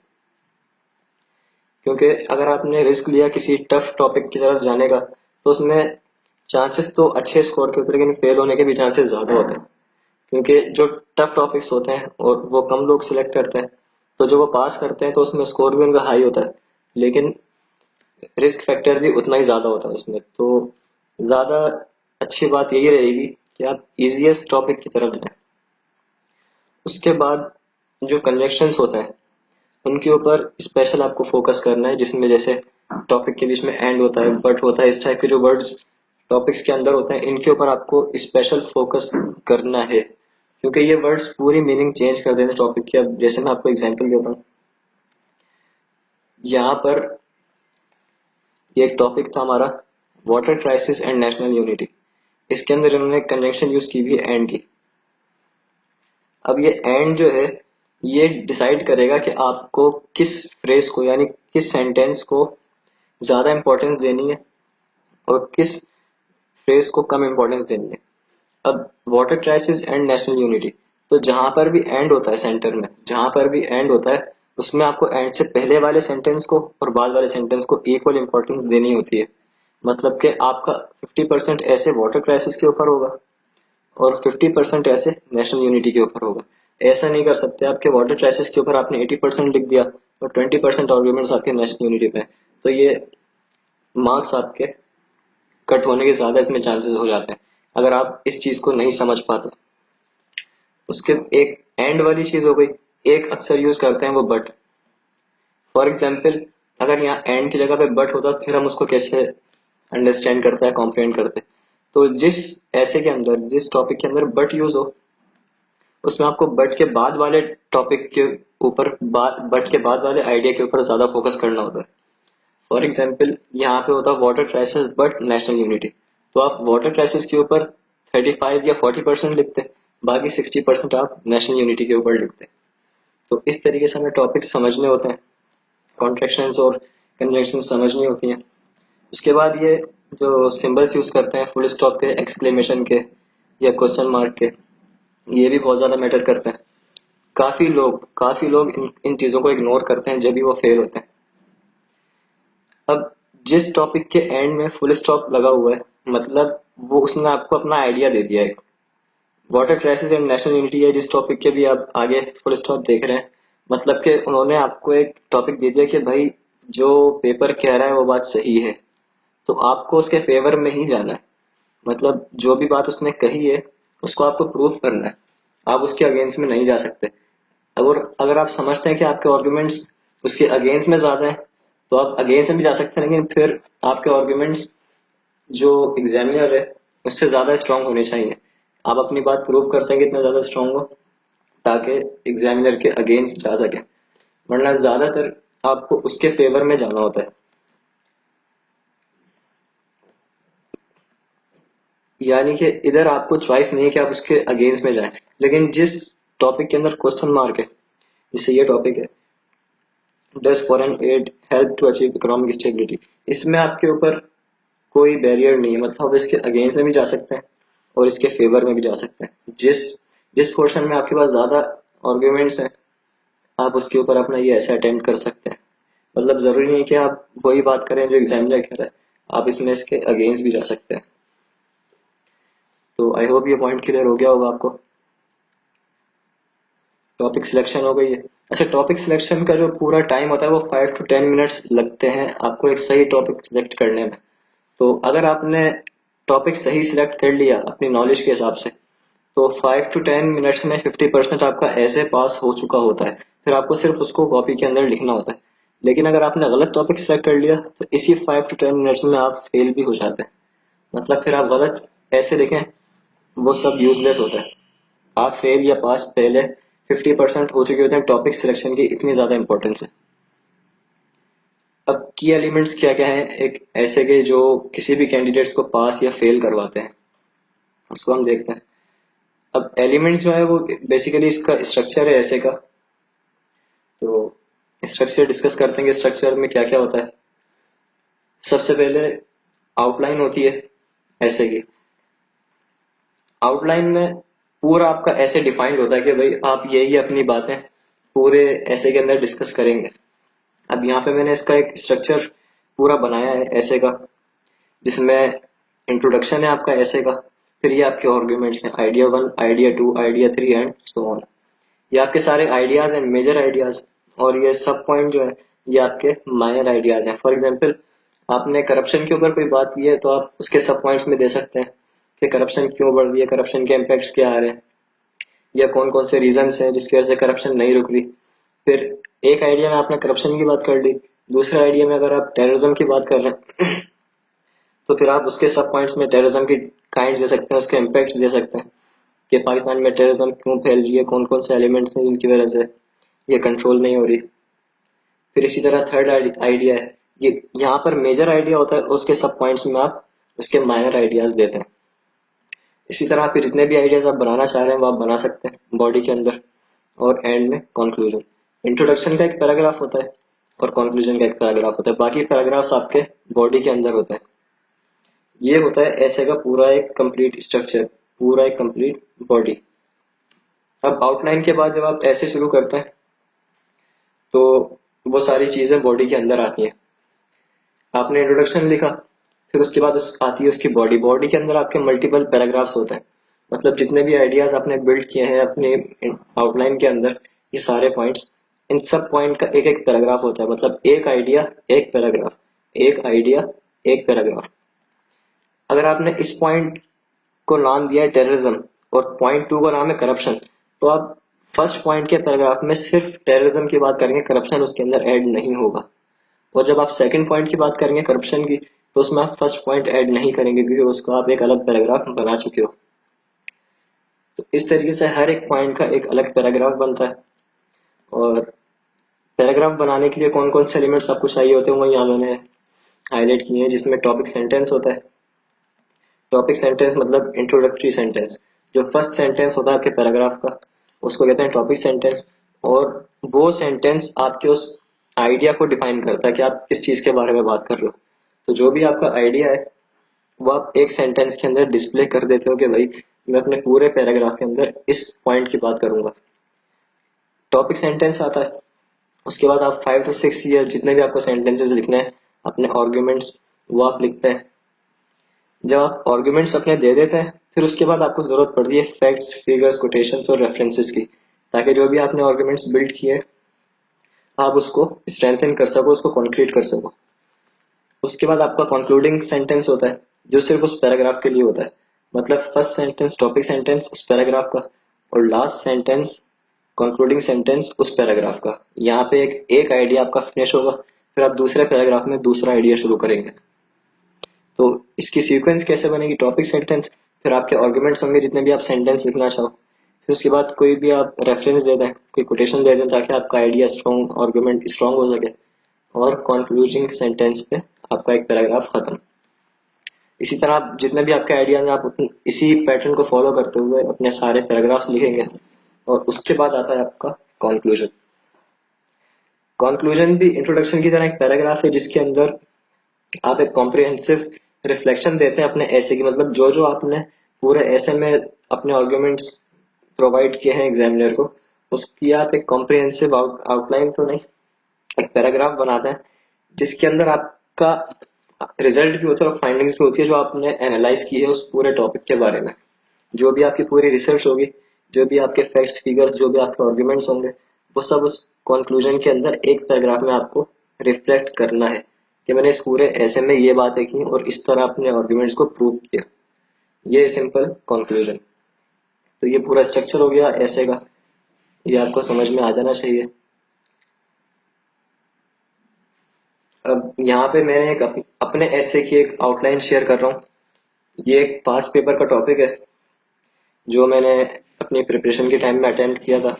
[SPEAKER 1] क्योंकि अगर आपने रिस्क लिया किसी टफ टॉपिक की तरफ जाने का, तो उसमें चांसेस तो अच्छे स्कोर के होते हैं, लेकिन फेल होने के भी चांसेस ज्यादा होते हैं। क्योंकि जो टफ टॉपिक्स होते हैं और वो कम लोग सिलेक्ट करते हैं, तो जो वो पास करते हैं तो उसमें स्कोर भी उनका हाई होता है, लेकिन रिस्क फैक्टर भी उतना ही ज्यादा होता है उसमें। तो ज्यादा अच्छी बात यही रहेगी कि आप इजीएस्ट टॉपिक की तरफ जाएं। उसके बाद जो कन्वेक्शंस होते हैं उनके ऊपर स्पेशल आपको फोकस करना है, जिसमें जैसे टॉपिक के बीच में एंड होता है, बट होता है, इस टाइप के जो वर्ड्स टॉपिक्स के अंदर होते हैं, इनके ऊपर आपको स्पेशल फोकस करना है, क्योंकि ये वर्ड्स पूरी मीनिंग चेंज कर देते हैं टॉपिक की। अब जैसे मैं आपको एग्जांपल देता हूँ, यहाँ पर ये एक टॉपिक था हमारा, water crisis and national unity. इसके अंदर इन्होंने कंजंक्शन यूज की भी एंड की। अब ये एंड जो है, ये डिसाइड करेगा कि आपको किस फ्रेज को यानी किस सेंटेंस को ज्यादा इंपॉर्टेंस देनी है और किस फ्रेज को कम इंपॉर्टेंस देनी है। अब water crisis and national unity, तो जहां पर भी एंड होता है सेंटर में, जहां पर भी एंड होता है उसमें आपको एंड से पहले वाले सेंटेंस को और बाद वाले सेंटेंस को इक्वल इंपॉर्टेंस देनी होती है। मतलब कि आपका 50% ऐसे वाटर क्राइसिस के ऊपर होगा और 50% ऐसे नेशनल यूनिटी के ऊपर होगा। ऐसा नहीं कर सकते आपके वाटर क्राइसिस के ऊपर आपने 80% लिख दिया और 20% आर्ग्यूमेंट्स आपके नेशनल यूनिटी पे, तो ये मार्क्स आपके कट होने के ज्यादा इसमें चांसेस हो जाते हैं अगर आप इस चीज को नहीं समझ पाते। उसके एक एंड वाली चीज हो गई, एक अक्सर यूज करते हैं वो बट। फॉर एग्जाम्पल, अगर यहाँ एंड की जगह पे बट होता फिर हम उसको कैसे अंडरस्टैंड करते हैं, कॉम्प्रिहेंड करते हैं। तो जिस ऐसे के अंदर, जिस टॉपिक के अंदर बट यूज हो, उसमें आपको बट के बाद वाले टॉपिक के ऊपर, बट के बाद वाले आइडिया के ऊपर ज्यादा फोकस करना होता है। फॉर एग्जाम्पल, यहाँ पे होता है water crisis but national unity, तो आप वाटर क्राइसिस के ऊपर 35 या 40% लिखते, बाकी 60% आप नेशनल यूनिटी के ऊपर लिखते। तो इस तरीके से हमें टॉपिक समझने होते हैं, कॉन्ट्रैक्शंस और कंजंक्शन समझनी होती हैं। उसके बाद ये जो सिंबल्स यूज करते हैं फुल स्टॉप के, एक्सक्लेमेशन के या क्वेश्चन मार्क के, ये भी बहुत ज्यादा मैटर करते हैं। काफी लोग इन चीजों को इग्नोर करते हैं जब भी वो फेल होते हैं। अब जिस टॉपिक के एंड में फुल स्टॉप लगा हुआ है, मतलब वो उसने आपको अपना आइडिया दे दिया है। Water crisis and national unity है जिस टॉपिक के भी आप आगे फुल स्टॉप देख रहे हैं, मतलब कि उन्होंने आपको एक टॉपिक दे दिया कि भाई जो पेपर कह रहा है वो बात सही है, तो आपको उसके फेवर में ही जाना है। मतलब जो भी बात उसने कही है उसको आपको प्रूव करना है, आप उसके अगेंस्ट में नहीं जा सकते। अगर अगर आप समझते हैं कि आपके आर्गुमेंट्स उसके अगेंस्ट में ज्यादा है, तो आप अगेंस्ट में भी जा सकते हैं, लेकिन फिर आपके आर्गुमेंट्स जो एग्जामिनर है उससे ज्यादा स्ट्रांग होने चाहिए। आप अपनी बात प्रूव कर सकेंगे इतना ज्यादा स्ट्रांग हो ताकि एग्जामिनर के अगेंस्ट जा सके, वरना ज्यादातर आपको उसके फेवर में जाना होता है। यानी कि इधर आपको चॉइस नहीं है कि आप उसके अगेंस्ट में जाएं, लेकिन जिस टॉपिक के अंदर क्वेश्चन मार्क है, जैसे ये टॉपिक है, does foreign aid help to achieve economic stability, इसमें आपके ऊपर कोई बैरियर नहीं है, मतलब आप इसके अगेंस्ट में भी जा सकते हैं और इसके फेवर में भी जा सकते हैं। जिस जिस पोर्शन में आपके पास ज्यादा आर्ग्यूमेंट्स हैं, आप उसके ऊपर अपना ये ऐसे अटेम्प्ट कर सकते हैं। मतलब जरूरी नहीं है कि आप वही बात करें जो एग्जामिनर कह रहा है, आप इसमें इसके अगेंस्ट भी जा सकते हैं। तो आई होप ये पॉइंट क्लियर हो गया होगा आपको। टॉपिक सिलेक्शन हो गई है। अच्छा, टॉपिक सिलेक्शन का जो पूरा टाइम होता है वो 5 to 10 मिनट्स लगते हैं आपको एक सही टॉपिक सिलेक्ट करने में। तो अगर आपने टॉपिक सही सिलेक्ट कर लिया अपनी नॉलेज के हिसाब से, तो 5 to 10 मिनट्स में 50% आपका ऐसे पास हो चुका होता है। फिर आपको सिर्फ उसको कॉपी के अंदर लिखना होता है। लेकिन अगर आपने गलत टॉपिक सिलेक्ट कर लिया तो इसी 5 to 10 मिनट्स में आप फेल भी हो जाते हैं। मतलब फिर आप गलत ऐसे लिखें, वो सब यूजलेस होता है। आप फेल या पास पहले 50% हो चुके होते हैं, टॉपिक सिलेक्शन की इतनी ज्यादा इंपॉर्टेंस है। अब की एलिमेंट्स क्या क्या हैं एक ऐसे के जो किसी भी कैंडिडेट्स को पास या फेल करवाते हैं, उसको हम देखते हैं। अब एलिमेंट्स जो है वो बेसिकली इसका स्ट्रक्चर है ऐसे का। तो स्ट्रक्चर डिस्कस करते हैं कि स्ट्रक्चर में क्या क्या होता है। सबसे पहले आउटलाइन होती है ऐसे की। आउटलाइन में पूरा आपका ऐसे डिफाइंड होता है कि भाई आप ये अपनी बातें पूरे ऐसे के अंदर डिस्कस करेंगे। अब यहाँ पे मैंने इसका एक स्ट्रक्चर पूरा बनाया है ऐसे का, जिसमें इंट्रोडक्शन है आपका ऐसे का, फिर ये आपके आर्ग्यूमेंट्स हैं, idea 1, idea 2, idea 3 and so on. ये आपके सारे आइडियाज एंड मेजर आइडियाज, और ये सब पॉइंट जो है ये आपके माइनर आइडियाज हैं। फॉर एग्जांपल, आपने करप्शन के ऊपर कोई बात की है तो आप उसके सब पॉइंट्स में दे सकते हैं कि करप्शन क्यों बढ़ रही है, करप्शन के इम्पैक्ट्स क्या आ रहे हैं, या कौन कौन से रीजंस हैं जिसकी वजह से करप्शन नहीं रुक रही। फिर एक आइडिया में आपने करप्शन की बात कर ली, दूसरे आइडिया में अगर आप टेररिज्म की बात कर रहे हैं तो फिर आप उसके सब पॉइंट्स में टेररिज्म की काइंड दे सकते हैं, उसके इम्पैक्ट दे सकते हैं कि पाकिस्तान में टेररिज्म क्यों फैल रही है, कौन कौन से एलिमेंट्स हैं जिनकी वजह से ये कंट्रोल नहीं हो रही। फिर इसी तरह थर्ड आइडिया है, ये यहाँ पर मेजर आइडिया होता है, उसके सब पॉइंट्स में आप उसके माइनर आइडियाज देते हैं। इसी तरह फिर जितने भी आइडियाज आप बनाना चाह रहे हैं वो आप बना सकते हैं बॉडी के अंदर। और एंड में कंक्लूजन, इंट्रोडक्शन का एक पैराग्राफ होता है और कंक्लूजन का एक पैराग्राफ होता है, बाकी पैराग्राफ्स आपके बॉडी के अंदर होते हैं। ये होता है ऐसे का पूरा एक कंप्लीट स्ट्रक्चर, पूरा एक कंप्लीट बॉडी। अब आउटलाइन के बाद जब आप ऐसे शुरू करते हैं तो वो सारी चीजें बॉडी के अंदर आती हैं। आपने इंट्रोडक्शन लिखा, फिर उसके बाद आती है उसकी बॉडी। बॉडी के अंदर आपके मल्टीपल पैराग्राफ्स होते हैं, मतलब जितने भी आइडियाज आपने बिल्ड किए हैं अपने आउटलाइन के अंदर, ये सारे पॉइंट्स, इन सब पॉइंट का एक एक पैराग्राफ होता है। मतलब एक आइडिया एक पैराग्राफ, एक आइडिया एक पैराग्राफ। अगर आपने इस पॉइंट को नाम दिया है टेररिज्म और पॉइंट टू का नाम है करप्शन, तो आप फर्स्ट पॉइंट के पैराग्राफ में सिर्फ टेररिज्म की बात करेंगे, करप्शन उसके अंदर ऐड नहीं होगा। और जब आप सेकंड पॉइंट की बात करेंगे करप्शन की, तो उसमें आप फर्स्ट पॉइंट ऐड नहीं करेंगे क्योंकि उसको आप एक अलग पैराग्राफ बना चुके हो। तो इस तरीके से हर एक पॉइंट का एक अलग पैराग्राफ बनता है। और पैराग्राफ बनाने के लिए कौन कौन से एलिमेंट्स आपको चाहिए होते हैं वो यहाँ मैंने हाईलाइट किए हैं, जिसमें टॉपिक सेंटेंस होता है। टॉपिक सेंटेंस मतलब इंट्रोडक्टरी सेंटेंस, जो फर्स्ट सेंटेंस होता है आपके पैराग्राफ का, उसको कहते हैं टॉपिक सेंटेंस। और वो सेंटेंस आपके उस आइडिया को डिफाइन करता है कि आप किस चीज के बारे में बात कर रहे हो। तो जो भी आपका आइडिया है वो आप एक सेंटेंस के अंदर डिस्प्ले कर देते हो कि भाई मैं अपने पूरे पैराग्राफ के अंदर इस पॉइंट की बात करूंगा। टॉपिक सेंटेंस आता है, उसके बाद आप 5 to 6 ईयर जितने भी आपको सेंटेंसेस लिखने हैं, अपने आर्ग्यूमेंट्स, वो आप लिखते हैं। जब आप आर्ग्यूमेंट्स अपने दे देते हैं, फिर उसके बाद आपको जरूरत पड़ती है फैक्ट्स, फिगर्स, कोटेशंस और रेफरेंसेस की, ताकि जो भी आपने आर्ग्यूमेंट्स बिल्ड किए आप उसको स्ट्रेंथन कर सको, उसको कॉन्क्रीट कर सको। उसके बाद आपका कंक्लूडिंग सेंटेंस होता है जो सिर्फ उस पैराग्राफ के लिए होता है। मतलब फर्स्ट सेंटेंस टॉपिक सेंटेंस उस पैराग्राफ का, और लास्ट सेंटेंस कंक्लूडिंग सेंटेंस उस पैराग्राफ का। यहाँ पे एक आइडिया आपका फिनिश होगा, फिर आप दूसरे पैराग्राफ में दूसरा आइडिया शुरू करेंगे। तो इसकी सीक्वेंस कैसे बनेगी, टॉपिक सेंटेंस, फिर आपके आर्गुमेंट्स होंगे जितने भी आप सेंटेंस लिखना चाहो, फिर उसके बाद कोई भी आप रेफरेंस दे दें, कोई कोटेशन दे दें ताकि आपका आइडिया स्ट्रॉन्ग, आर्गुमेंट स्ट्रॉन्ग हो सके। और कंक्लूजिंग सेंटेंस पे आपका एक पैराग्राफ खत्म। इसी तरह आप जितने भी आपके आइडियाज हैं आप इसी पैटर्न को फॉलो करते हुए अपने सारे पैराग्राफ्स लिखेंगे। और उसके बाद आता है आपका कंक्लूजन। कंक्लूजन भी इंट्रोडक्शन की तरह एक पैराग्राफ है जिसके अंदर आप एक कॉम्प्रिहेंसिव रिफ्लेक्शन देते हैं अपने ऐसे की, मतलब जो जो आपने पूरे ऐसे में अपने आर्ग्यूमेंट्स प्रोवाइड किए हैं एग्जामिनर को, उसकी आप एक कॉम्प्रिहेंसिव आउटलाइन तो नहीं, एक पैराग्राफ बनाते हैं जिसके अंदर आपका रिजल्ट भी होता है और फाइंडिंग्स भी होती है जो आपने एनालाइज की है उस पूरे टॉपिक के बारे में। जो भी आपकी पूरी रिसर्च होगी, जो भी आपके फैक्ट्स, फिगर्स, जो भी आपके आर्ग्यूमेंट्स होंगे, वो सब उस कंक्लूजन के अंदर एक पैराग्राफ में आपको रिफ्लेक्ट करना है कि मैंने इस पूरे ऐसे में ये बातें की और इस तरह अपने आर्ग्यूमेंट्स को प्रूव किया। ये सिंपल कंक्लूजन। तो ये पूरा स्ट्रक्चर हो गया ऐसे का, ये आपको समझ में आ जाना चाहिए। अब यहाँ पे मैंने एक अपने ऐसे की एक आउटलाइन शेयर कर रहा हूँ। ये एक पास्ट पेपर का टॉपिक है जो मैंने अपनी प्रिपरेशन के टाइम में अटेम्प्ट किया था।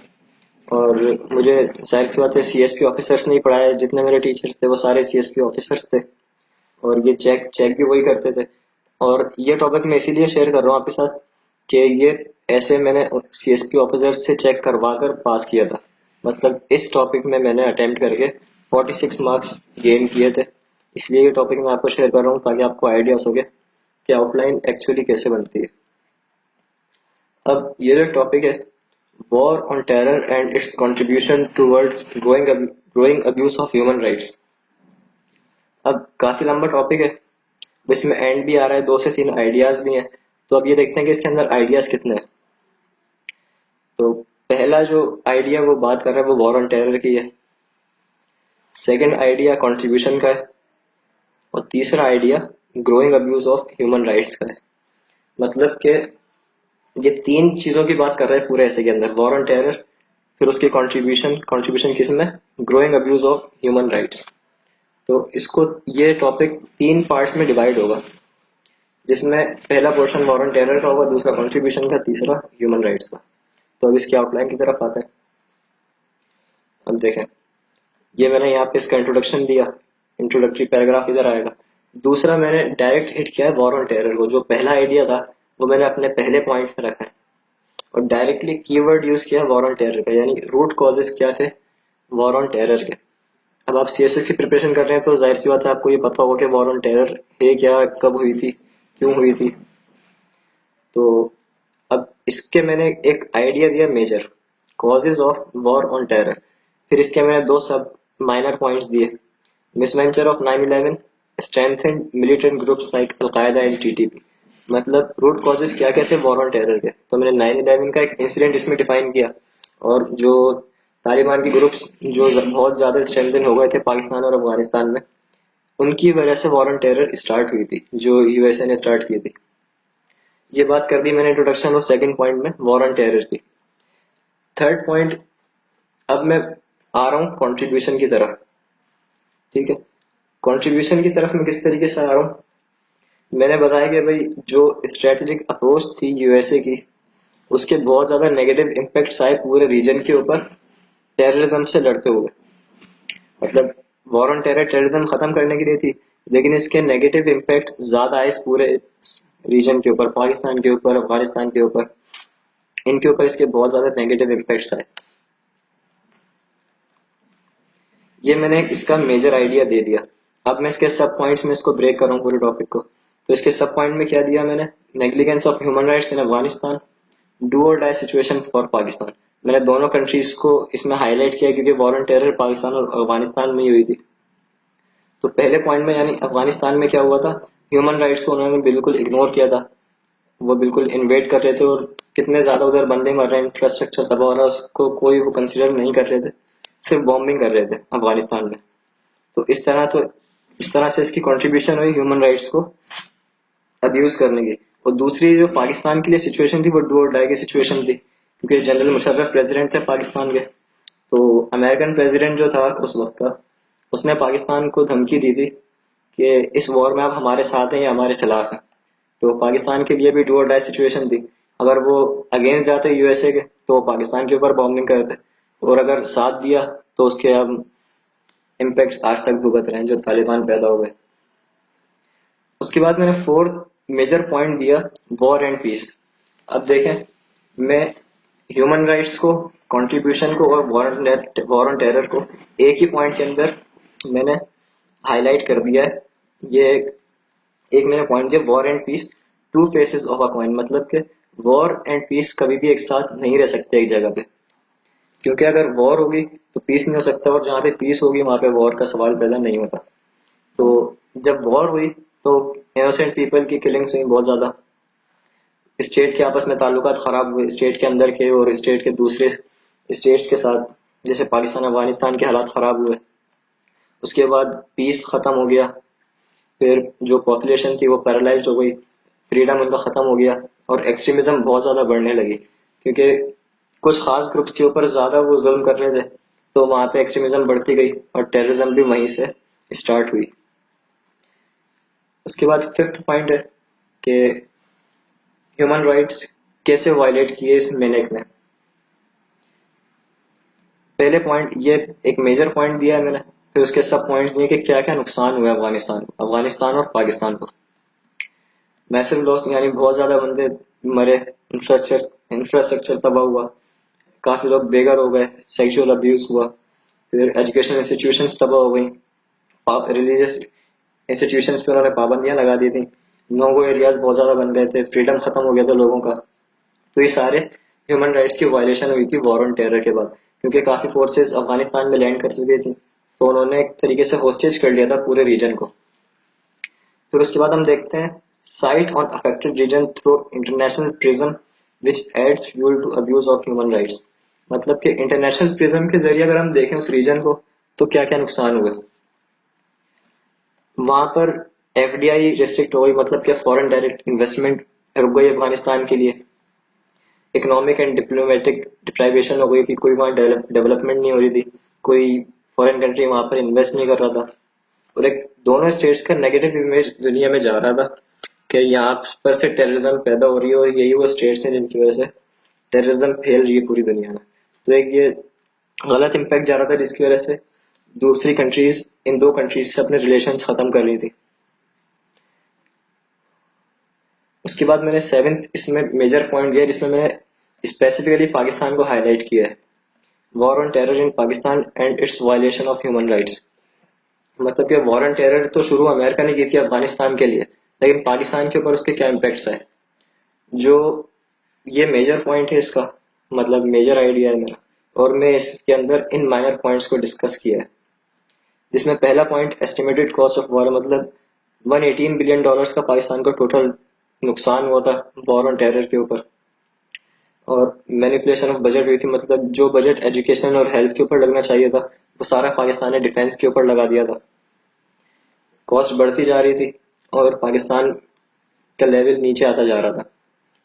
[SPEAKER 1] और मुझे जाहिर सी बात है सीएसपी ऑफिसर्स नहीं पढ़ाए, जितने मेरे टीचर्स थे वो सारे सीएसपी ऑफिसर्स थे और ये चेक चेक भी वही करते थे। और ये टॉपिक मैं इसीलिए शेयर कर रहा हूँ आपके साथ कि ये ऐसे मैंने सीएसपी ऑफिसर से चेक करवा कर पास किया था। मतलब इस टॉपिक में मैंने अटेम्प्ट करके 46 मार्क्स गेन किए थे। इसलिए ये टॉपिक मैं आपको शेयर कर रहा हूँ ताकि आपको आइडिया हो सके कि आउटलाइन एक्चुअली कैसे बनती है। अब ये जो टॉपिक है, war on terror and it's contribution towards growing abuse of human rights. अब काफी लंबा टॉपिक है, इसमें एंड भी आ रहा है, 2 से 3 आइडियाज भी हैं। तो अब ये देखते हैं कि इसके अंदर आइडियाज कितने हैं। तो पहला जो आइडिया वो बात कर रहा है वो वॉर ऑन टेरर की है। सेकंड आइडिया कंट्रीब्यूशन का है। और तीसरा idea growing abuse of human rights का है। मतलब कि ये 3 चीजों की बात कर रहा है पूरे ऐसे के अंदर, वॉर ऑन टेरर, फिर उसकी कंट्रीब्यूशन, कंट्रीब्यूशन किसमें, growing abuse of human rights. तो इसको, ये टॉपिक 3 पार्ट्स में डिवाइड होगा। जिसमें पहला पोर्शन वॉर ऑन टेरर का होगा, दूसरा कंट्रीब्यूशन का, तीसरा ह्यूमन राइट्स का। तो अब इसकी आउटलाइन की तरफ आते हैं। अब देखें, ये मैंने यहाँ पे इसका इंट्रोडक्शन दिया, इंट्रोडक्टरी पैराग्राफ इधर आएगा। दूसरा मैंने डायरेक्ट हिट किया है वॉर ऑन टेरर को, जो पहला आइडिया था वो मैंने अपने पहले पॉइंट में रखा है, और डायरेक्टली कीवर्ड यूज किया है वॉर ऑन टेरर का, यानी रूट कॉजेस क्या थे वॉर ऑन टेरर के। अब आप सीएसएस की प्रिपरेशन कर रहे हैं तो जाहिर सी बात है आपको ये पता होगा कि वॉर ऑन टेरर है क्या, कब हुई थी, क्यों हुई थी। तो अब इसके मैंने एक आइडिया दिया major, causes of war on terror. फिर इसके मैंने दो सब माइनर पॉइंट्स दिए, misadventure of 9/11, strengthened militant groups like al Qaeda and TTP. मतलब रूट कॉजेज क्या क्या थे वॉर ऑन टेरर के, तो मैंने 9/11 का एक इंसिडेंट इसमें डिफाइन किया, और जो तालिबान के ग्रुप्स जो बहुत ज्यादा स्ट्रेंथन हो गए थे पाकिस्तान और अफगानिस्तान में, उनकी वजह से वॉर ऑन टेरर स्टार्ट हुई थी, जो यूएसए ने स्टार्ट की थी। ये बात कर दी मैंने इंट्रोडक्शन और सेकंड पॉइंट में वॉर ऑन टेरर की। थर्ड पॉइंट, अब मैं आ रहा हूँ कंट्रीब्यूशन की तरफ। ठीक है, कंट्रीब्यूशन की तरफ मैं किस तरीके से आ रहा हूँ, मैंने बताया कि भाई जो स्ट्रेटेजिक अप्रोच थी यूएसए की, उसके बहुत ज्यादा नेगेटिव इम्पैक्ट्स आए पूरे रीजन के ऊपर टेररिज्म से लड़ते हुए। मतलब वॉर ऑन टेरर टेररिज्म खत्म करने के लिए थी, लेकिन इसके नेगेटिव इम्पैक्ट ज्यादा आए इस पूरे रीजन के ऊपर, पाकिस्तान के ऊपर, अफगानिस्तान के ऊपर, इनके ऊपर इसके बहुत ज्यादा नेगेटिव इम्पैक्ट्स आए। ये मैंने इसका मेजर आइडिया दे दिया। अब मैं इसके सब पॉइंट्स में इसको ब्रेक कर रहा हूँ पूरे टॉपिक को। तो इसके सब पॉइंट में क्या दिया मैंने, negligence of human rights in Afghanistan, do और डाई सिचुएशन फॉर पाकिस्तान। मैंने दोनों कंट्रीज को इसमें हाईलाइट किया क्योंकि वॉर ऑन टेरर पाकिस्तान और अफगानिस्तान में ही हुई थी। तो पहले पॉइंट में यानी अफगानिस्तान में क्या हुआ था, ह्यूमन राइट्स को उन्होंने बिल्कुल इग्नोर किया था। वो बिल्कुल इन्वेड कर रहे थे और कितने ज्यादा उधर बंदे मर रहे हैं, इंफ्रास्ट्रक्चर तबाह हो रहा है, उसको कोई वो कंसिडर नहीं कर रहे थे, सिर्फ बॉम्बिंग कर रहे थे अफगानिस्तान में। तो इस तरह से इसकी कंट्रीब्यूशन हुई ह्यूमन राइट्स को अब्यूज करने की। और दूसरी जो पाकिस्तान के लिए सिचुएशन थी वो डू और डाई की सिचुएशन थी, क्योंकि जनरल मुशर्रफ प्रेसिडेंट थे पाकिस्तान के। तो अमेरिकन प्रेसिडेंट जो था उस वक्त का, उसने पाकिस्तान को धमकी दी थी कि इस वॉर में आप हमारे साथ हैं या हमारे खिलाफ हैं। तो पाकिस्तान के लिए भी डू और डाई सिचुएशन थी। अगर वो अगेंस्ट जाते यूएसए के तो वो पाकिस्तान के ऊपर बॉम्बिंग करते, और अगर साथ दिया तो उसके हम इम्पैक्ट आज तक भुगत रहे हैं जो तालिबान पैदा हो गए। उसके बाद मैंने फोर्थ मेजर पॉइंट दिया, वॉर एंड पीस। अब देखें, मैं ह्यूमन राइट्स को, कंट्रीब्यूशन को और वॉर ऑन टेरर को एक ही पॉइंट के अंदर मैंने हाईलाइट कर दिया है। ये एक मैंने पॉइंट दिया, war and peace two faces of a coin. मतलब कि वॉर एंड पीस कभी भी एक साथ नहीं रह सकते एक जगह पे, क्योंकि अगर वॉर होगी तो पीस नहीं हो सकता, और जहाँ पे पीस होगी वहां पे वॉर का सवाल पैदा नहीं होता। तो जब वॉर हुई तो इनोसेंट पीपल की किलिंग्स हुई बहुत ज्यादा, स्टेट के आपस में ताल्लुकात खराब हुए, स्टेट के अंदर के और स्टेट के दूसरे स्टेट्स के साथ, जैसे पाकिस्तान अफगानिस्तान के हालात खराब हुए। उसके बाद पीस खत्म हो गया, फिर जो पॉपुलेशन थी वो पैरालाइज्ड हो गई, फ्रीडम उनका खत्म हो गया, और एक्सट्रीमिज्म बहुत ज्यादा बढ़ने लगी, क्योंकि कुछ खास ग्रुप्स के ऊपर ज्यादा वो जुल्म कर रहे थे, तो वहां पे एक्सट्रीमिज्म बढ़ती गई और टेररिज्म भी वहीं से स्टार्ट हुई। उसके बाद फिफ्थ पॉइंट है कि ह्यूमन राइट्स कैसे वायलेट किए इस मैनेक ने। पहले पॉइंट ये एक मेजर पॉइंट दिया है मैंने, फिर उसके सब पॉइंट्स दिए कि क्या क्या नुकसान हुआ अफगानिस्तान और पाकिस्तान को। मैसिव लॉस यानी बहुत ज्यादा बंदे मरे, इंफ्रास्ट्रक्चर तबाह हुआ, काफी लोग बेघर हो गए, सेक्सुअल अब्यूज हुआ, फिर एजुकेशन इंस्टीट्यूशंस तबाह हो गई, रिलीजियस इंस्टीट्यूशंस पे उन्होंने पाबंदियां लगा दी थी, नो गो एरियाज बहुत ज्यादा बन गए थे, फ्रीडम खत्म हो गया था लोगों का। तो ये सारे ह्यूमन राइट्स की वायलेशन हुई थी वॉर ऑन टेरर के बाद, क्योंकि काफी फोर्सेस अफगानिस्तान में लैंड कर चुकी थी, तो उन्होंने एक तरीके से होस्टेज कर लिया था पूरे रीजन को। फिर उसके बाद हम देखते हैं sight on affected region through international prism which aids fuel to abuse of human rights. मतलब कि इंटरनेशनल प्रिज्म के जरिए अगर हम देखें उस रीजन को तो क्या क्या नुकसान हुए। वहां पर एफडीआई रिस्ट्रिक्ट हो गई, मतलब कि फॉरेन डायरेक्ट इन्वेस्टमेंट रुक गई अफगानिस्तान के लिए। इकोनॉमिक एंड डिप्लोमेटिक डिप्राइवेशन हो गई कि कोई वहां डेवलपमेंट नहीं हो रही थी, कोई फॉरेन कंट्री वहां पर इन्वेस्ट नहीं कर रहा था, और एक दोनों स्टेट्स का नेगेटिव इमेज दुनिया में जा रहा था। कि यहाँ पर से टेररिज्म पैदा हो रही है और यही वो स्टेट्स हैं जिनकी वजह से टेररिज्म फैल रही है पूरी दुनिया में। तो एक ये गलत इम्पैक्ट जा रहा था जिसकी वजह से दूसरी कंट्रीज इन दो कंट्रीज से अपने रिलेशंस खत्म कर रही थी। उसके बाद मैंने सेवेंथ इसमें मेजर पॉइंट दिया जिसमें मैंने स्पेसिफिकली पाकिस्तान को हाईलाइट किया है, war on terror in Pakistan and it's violation of human rights. मतलब कि वॉर ऑन टेरर तो शुरू अमेरिका ने की थी अफगानिस्तान के लिए, लेकिन पाकिस्तान के ऊपर उसके क्या इम्पैक्ट्स है, जो ये मेजर पॉइंट है इसका, मतलब मेजर आइडिया है मेरा, और मैं इसके अंदर इन माइनर पॉइंट्स को डिस्कस किया है। जिसमें पहला point estimated cost of war, मतलब 118 बिलियन डॉलर्स का पाकिस्तान का टोटल नुकसान हुआ था वॉर ऑन टेरर के ऊपर। और मैनिपुलेशन ऑफ बजट हुई थी, मतलब जो बजट एजुकेशन और हेल्थ के ऊपर लगना चाहिए था वो सारा पाकिस्तान ने डिफेंस के ऊपर लगा दिया था। कॉस्ट बढ़ती जा रही थी और पाकिस्तान का लेवल नीचे आता जा रहा था।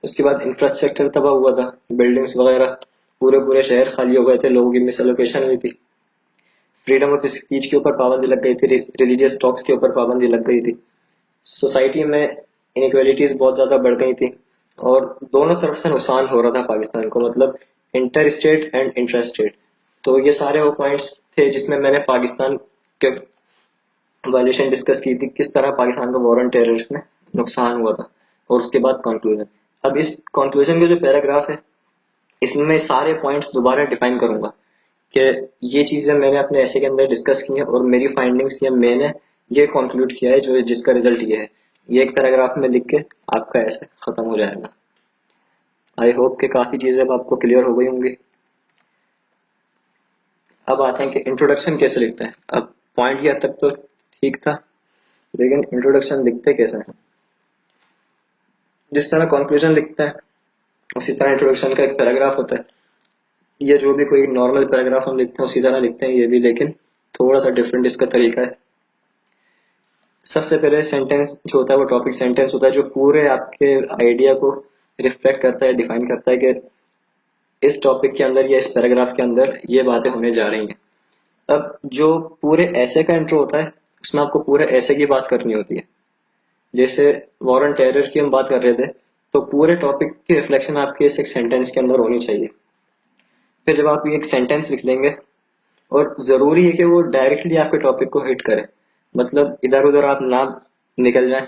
[SPEAKER 1] उसके बाद इंफ्रास्ट्रक्चर तबाह हुआ था, बिल्डिंग्स वगैरह, पूरे पूरे शहर खाली हो गए थे, लोगों की मिसलोकेशन हुई थी, फ्रीडम ऑफ स्पीच के ऊपर पाबंदी लग गई थी, रिलीजियस टॉक्स के ऊपर पाबंदी लग गई थी, सोसाइटी में इनइक्वालिटीज बहुत ज्यादा बढ़ गई थी और दोनों तरफ से नुकसान हो रहा था पाकिस्तान को, मतलब inter state and inter state. तो ये सारे वो पॉइंट्स थे जिसमें मैंने पाकिस्तान के वायलेशन डिस्कस की थी, किस तरह पाकिस्तान का वॉर ऑन टेरर में नुकसान हुआ था, और उसके बाद कंक्लूजन। अब इस कंक्लूजन के जो पैराग्राफ है इसमें मैं सारे पॉइंट्स दोबारा डिफाइन करूंगा कि ये चीजें मैंने अपने ऐसे के अंदर डिस्कस की हैं और मेरी फाइंडिंग्स या मैंने ये कंक्लूड किया है जो जिसका रिजल्ट ये है। ये एक पैराग्राफ में लिख के आपका ऐसे खत्म हो जाएगा। आई होप कि काफी चीजें अब आपको क्लियर हो गई होंगी। अब आते हैं कि इंट्रोडक्शन कैसे लिखते हैं। अब पॉइंट ये तक तो ठीक था, लेकिन इंट्रोडक्शन लिखते कैसे हैं। जिस तरह कंक्लूजन लिखते हैं उसी तरह इंट्रोडक्शन का एक पैराग्राफ होता है, ये जो भी कोई नॉर्मल पैराग्राफ हम लिखते हैं उसी तरह लिखते हैं ये भी, लेकिन थोड़ा सा डिफरेंट इसका तरीका है। सबसे पहले सेंटेंस जो होता है वो टॉपिक सेंटेंस होता है, जो पूरे आपके आइडिया को रिफ्लेक्ट करता है, डिफाइन करता है कि इस टॉपिक के अंदर या इस पैराग्राफ के अंदर ये बातें होने जा रही हैं। अब जो पूरे ऐसे का इंट्रो होता है उसमें आपको पूरे ऐसे की बात करनी होती है। जैसे वॉर ऑन टेरर की हम बात कर रहे थे, तो पूरे टॉपिक की रिफ्लेक्शन आपके इस एक सेंटेंस के अंदर होनी चाहिए। फिर जब आप ये एक सेंटेंस लिख लेंगे, और जरूरी है कि वो डायरेक्टली आपके टॉपिक को हिट करे, मतलब इधर उधर आप ना निकल जाए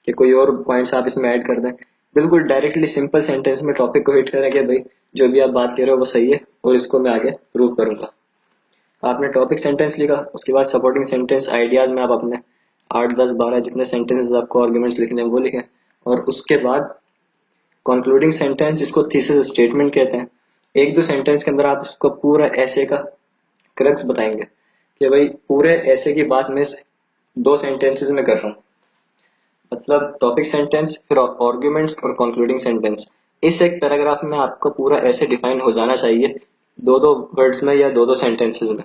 [SPEAKER 1] कि कोई और पॉइंट्स आप इसमें ऐड कर दें। बिल्कुल डायरेक्टली सिंपल सेंटेंस में टॉपिक को हिट करें कि भाई जो भी आप बात कर रहे हो वो सही है और इसको मैं आगे प्रूव करूंगा। आपने टॉपिक सेंटेंस लिखा, उसके बाद सपोर्टिंग सेंटेंस आइडियाज में आप अपने 8 10 12 जितने सेंटेंसेस आपको आर्ग्यूमेंट्स लिखने हैं वो लिखें, और उसके बाद कंक्लूडिंग सेंटेंस, इसको थीसिस स्टेटमेंट कहते हैं। एक दो सेंटेंस के अंदर आप उसको पूरा ऐसे का क्रक्स बताएंगे कि भाई पूरे ऐसे की बात मैं 2 सेंटेंसेस में कर रहा हूँ, मतलब टॉपिक सेंटेंस फिर आर्ग्यूमेंट्स और कंक्लूडिंग सेंटेंस। इस एक पैराग्राफ में आपका पूरा ऐसे डिफाइन हो जाना चाहिए, दो दो वर्ड्स में या दो दो सेंटेंसेस में।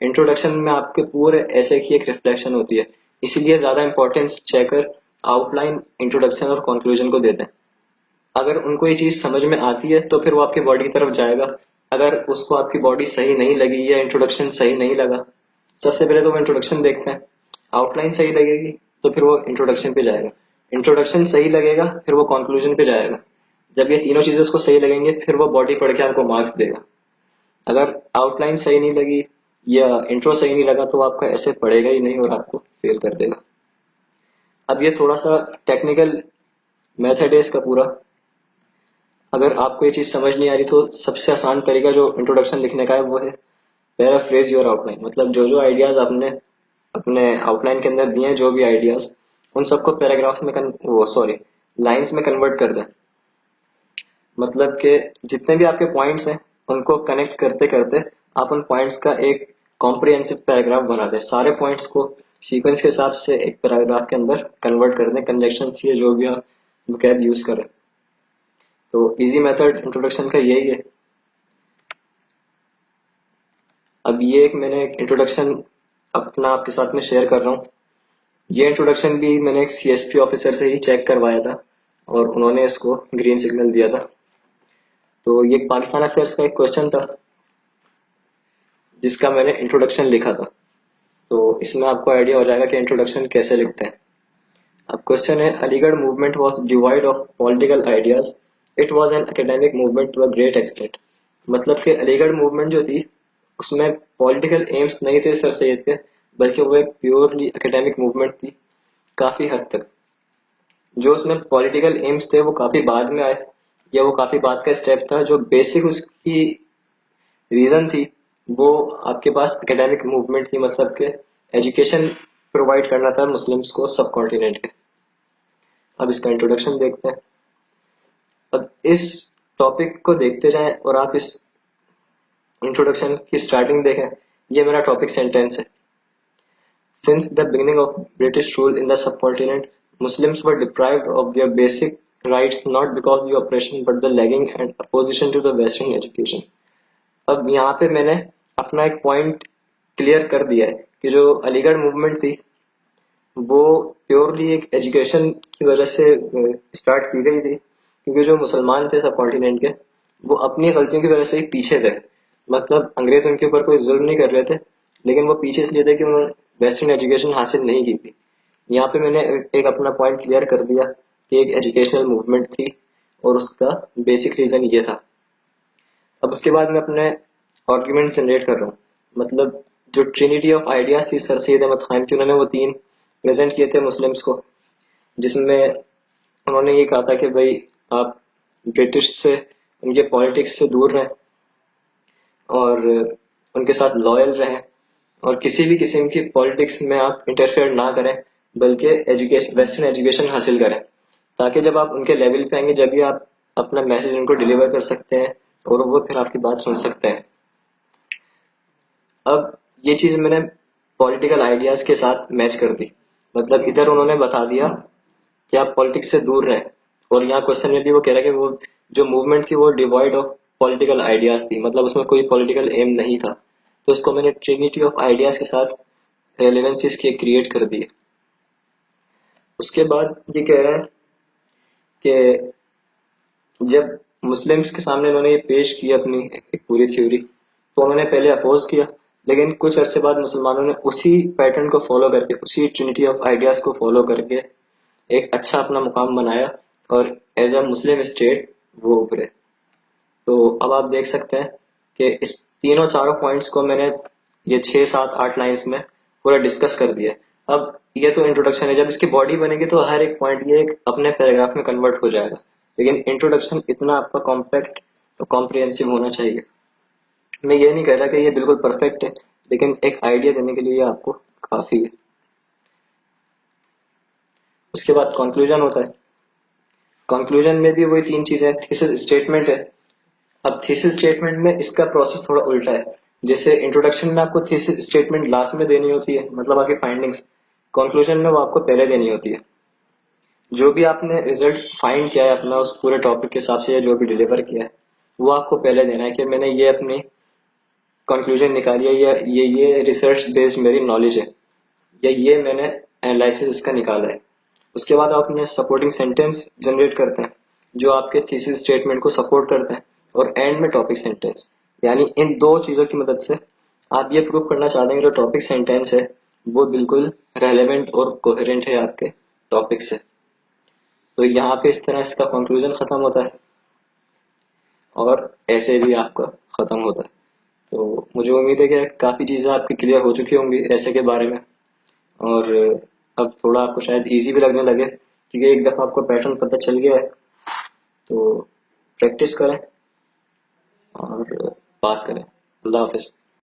[SPEAKER 1] इंट्रोडक्शन में आपके पूरे ऐसे की एक रिफ्लेक्शन होती है, इसलिए ज्यादा इंपॉर्टेंस चेकर आउटलाइन, इंट्रोडक्शन और कंक्लूजन को देते हैं। अगर उनको ये चीज समझ में आती है तो फिर वो आपकी बॉडी की तरफ जाएगा। अगर उसको आपकी बॉडी सही नहीं लगी या इंट्रोडक्शन सही नहीं लगा, सबसे पहले तो वो इंट्रोडक्शन देखते हैं, आउटलाइन सही लगेगी तो फिर वो इंट्रोडक्शन पे जाएगा, इंट्रोडक्शन सही लगेगा फिर वो कंक्लूजन पे जाएगा। जब ये तीनों चीजें उसको सही लगेंगे फिर वो बॉडी पढ़ के आपको मार्क्स देगा। अगर आउटलाइन सही नहीं लगी या इंट्रो सही नहीं लगा तो वो आपका ऐसे पढ़ेगा ही नहीं और आपको फेल कर देगा। अब ये थोड़ा सा टेक्निकल मेथड है इसका पूरा। अगर आपको ये चीज समझ नहीं आ रही तो सबसे आसान तरीका जो इंट्रोडक्शन लिखने का है वो है पैराफ्रेज योर आउटलाइन, मतलब जो जो आइडियाज आपने अपने आउटलाइन के अंदर दिए हैं, जो भी आइडियाज, उन सबको पैराग्राफ्स में वो सॉरी लाइंस में कन्वर्ट कर दें। मतलब कि जितने भी आपके पॉइंट्स हैं उनको कनेक्ट करते करते आप उन पॉइंट्स का एक कॉम्प्रिहेंसिव पैराग्राफ बना दें, सारे पॉइंट्स को सीक्वेंस के हिसाब से एक पैराग्राफ के अंदर कन्वर्ट कर दें, कंजक्शन या जो भी आप vocab यूज करें। तो इजी मेथड इंट्रोडक्शन का यही है। अब ये एक मैंने एक इंट्रोडक्शन अपना आपके साथ में शेयर कर रहा हूँ। ये इंट्रोडक्शन भी मैंने एक सीएसपी ऑफिसर से ही चेक करवाया था और उन्होंने इसको ग्रीन सिग्नल दिया था। तो ये पाकिस्तान अफेयर्स का एक क्वेश्चन था जिसका मैंने इंट्रोडक्शन लिखा था। तो इसमें आपको आइडिया हो जाएगा कि इंट्रोडक्शन कैसे लिखते हैं। अब क्वेश्चन है, Aligarh movement was divide of political ideas, it was an academic movement to a great extent. मतलब कि अलीगढ़ मूवमेंट जो थी उसमें पॉलिटिकल एम्स नहीं थे सर सैयद के, बल्कि वो एक प्योरली एकेडमिक मूवमेंट थी काफी हद तक। जो उसमें पॉलिटिकल एम्स थे वो काफी बाद में आए, या वो काफी बाद का स्टेप था। जो बेसिक उसकी रीजन थी वो आपके पास एकेडमिक मूवमेंट थी, मतलब के एजुकेशन प्रोवाइड करना था मुस्लिम्स को सब कॉन्टिनेंट के। अब इसका इंट्रोडक्शन देखते हैं। अब इस टॉपिक को देखते जाएं और आप इस इंट्रोडक्शन की स्टार्टिंग देखें। ये मेरा टॉपिक सेंटेंस है। Since the beginning of British rule in the subcontinent, Muslims were deprived of their basic rights not because of the oppression but the lagging and opposition to the Western education. अब यहाँ पे मैंने अपना एक point clear कर दिया है कि जो अलीगढ़ मूवमेंट थी वो प्योरली एक एजुकेशन की वजह से स्टार्ट की गई थी, क्योंकि जो मुसलमान थे सब कॉन्टिनेंट के वो अपनी गलतियों की वजह से ही पीछे थे। मतलब अंग्रेज उनके ऊपर कोई जुल्म नहीं कर रहे थे, लेकिन वो पीछे इसलिए थे कि उन्होंने वेस्टर्न एजुकेशन हासिल नहीं की थी। यहाँ पे मैंने एक अपना पॉइंट क्लियर कर दिया कि एक एजुकेशनल मूवमेंट थी और उसका बेसिक रीजन ये था। अब उसके बाद मैं अपने आर्ग्यूमेंट जनरेट कर रहा हूँ। मतलब जो ट्रिनिटी ऑफ आइडियाज थी सर सैयद अहमद खान की, उन्होंने वो तीन प्रेजेंट किए थे मुस्लिम्स को, जिसमें उन्होंने ये कहा था कि भाई आप ब्रिटिश से, उनके पॉलिटिक्स से दूर रहें और उनके साथ लॉयल रहें और किसी भी किस्म की पॉलिटिक्स में आप इंटरफेयर ना करें, बल्कि एजुकेशन, वेस्टर्न एजुकेशन हासिल करें, ताकि जब आप उनके लेवल पे आएंगे जब भी आप अपना मैसेज उनको डिलीवर कर सकते हैं और वो फिर आपकी बात सुन सकते हैं। अब ये चीज मैंने पॉलिटिकल आइडियाज के साथ मैच कर दी। मतलब इधर उन्होंने बता दिया कि आप पॉलिटिक्स से दूर रहें, और यहाँ क्वेश्चन में भी वो कह रहा है कि वो जो मूवमेंट थी वो डिवॉइड ऑफ पॉलिटिकल आइडियाज थी, मतलब उसमें कोई पॉलिटिकल एम नहीं था। तो उसको मैंने ट्रिनिटी ऑफ आइडियाज के साथ रेलेवेंसीज के क्रिएट कर दिए। उसके बाद ये कह रहा है कि जब मुस्लिम्स के सामने उन्होंने ये पेश की अपनी एक पूरी थ्योरी, तो उन्होंने पहले अपोज किया, लेकिन कुछ अरसे बाद मुसलमानों ने उसी पैटर्न को फॉलो करके, उसी ट्रिनिटी ऑफ आइडियाज को फॉलो करके एक अच्छा अपना मुकाम बनाया और एज अ मुस्लिम स्टेट वो उभरे। तो अब आप देख सकते हैं कि इस तीनों चारों पॉइंट्स को मैंने ये 6 7 8 लाइंस में पूरा डिस्कस कर दिया। अब ये तो इंट्रोडक्शन है, जब इसकी बॉडी बनेगी तो हर एक पॉइंट ये एक अपने पैराग्राफ में कन्वर्ट हो जाएगा, लेकिन इंट्रोडक्शन इतना आपका कॉम्पैक्ट और कॉम्प्रिहेंसिव होना चाहिए। मैं ये नहीं कह रहा कि ये बिल्कुल परफेक्ट है, लेकिन एक आइडिया देने के लिए ये आपको काफी है। उसके बाद कंक्लूजन होता है। कंक्लूजन में भी वही तीन चीजें, थीसिस स्टेटमेंट है। अब थीसिस स्टेटमेंट में इसका प्रोसेस थोड़ा उल्टा है। जैसे इंट्रोडक्शन में आपको थीसिस स्टेटमेंट लास्ट में देनी होती है, मतलब आपकी फाइंडिंग्स, कंक्लूजन में वो आपको पहले देनी होती है। जो भी आपने रिजल्ट फाइंड किया है अपना उस पूरे टॉपिक के हिसाब से, या जो भी डिलीवर किया है वो आपको पहले देना है कि मैंने ये अपनी कंक्लूजन निकाली है, या ये रिसर्च बेस्ड मेरी नॉलेज है, या ये मैंने एनालिसिस इसका निकाला है। उसके बाद आप अपने सपोर्टिंग सेंटेंस जनरेट करते हैं जो आपके थीसिस स्टेटमेंट को सपोर्ट करते हैं, और एंड में टॉपिक सेंटेंस। यानी इन दो चीजों की मदद से आप ये प्रूव करना चाहते हैं कि जो टॉपिक सेंटेंस है वो बिल्कुल रेलेवेंट और कोहेरेंट है आपके टॉपिक से। तो यहाँ पे इस तरह इसका कंक्लूजन खत्म होता है और ऐसे भी आपका खत्म होता है। तो मुझे उम्मीद है कि काफी चीजें आपकी क्लियर हो चुकी होंगी ऐसे के बारे में, और अब थोड़ा आपको शायद इजी भी लगने लगे, क्योंकि एक दफा आपको पैटर्न पता चल गया है। तो प्रैक्टिस करें और पास करें। अल्लाह हाफिज।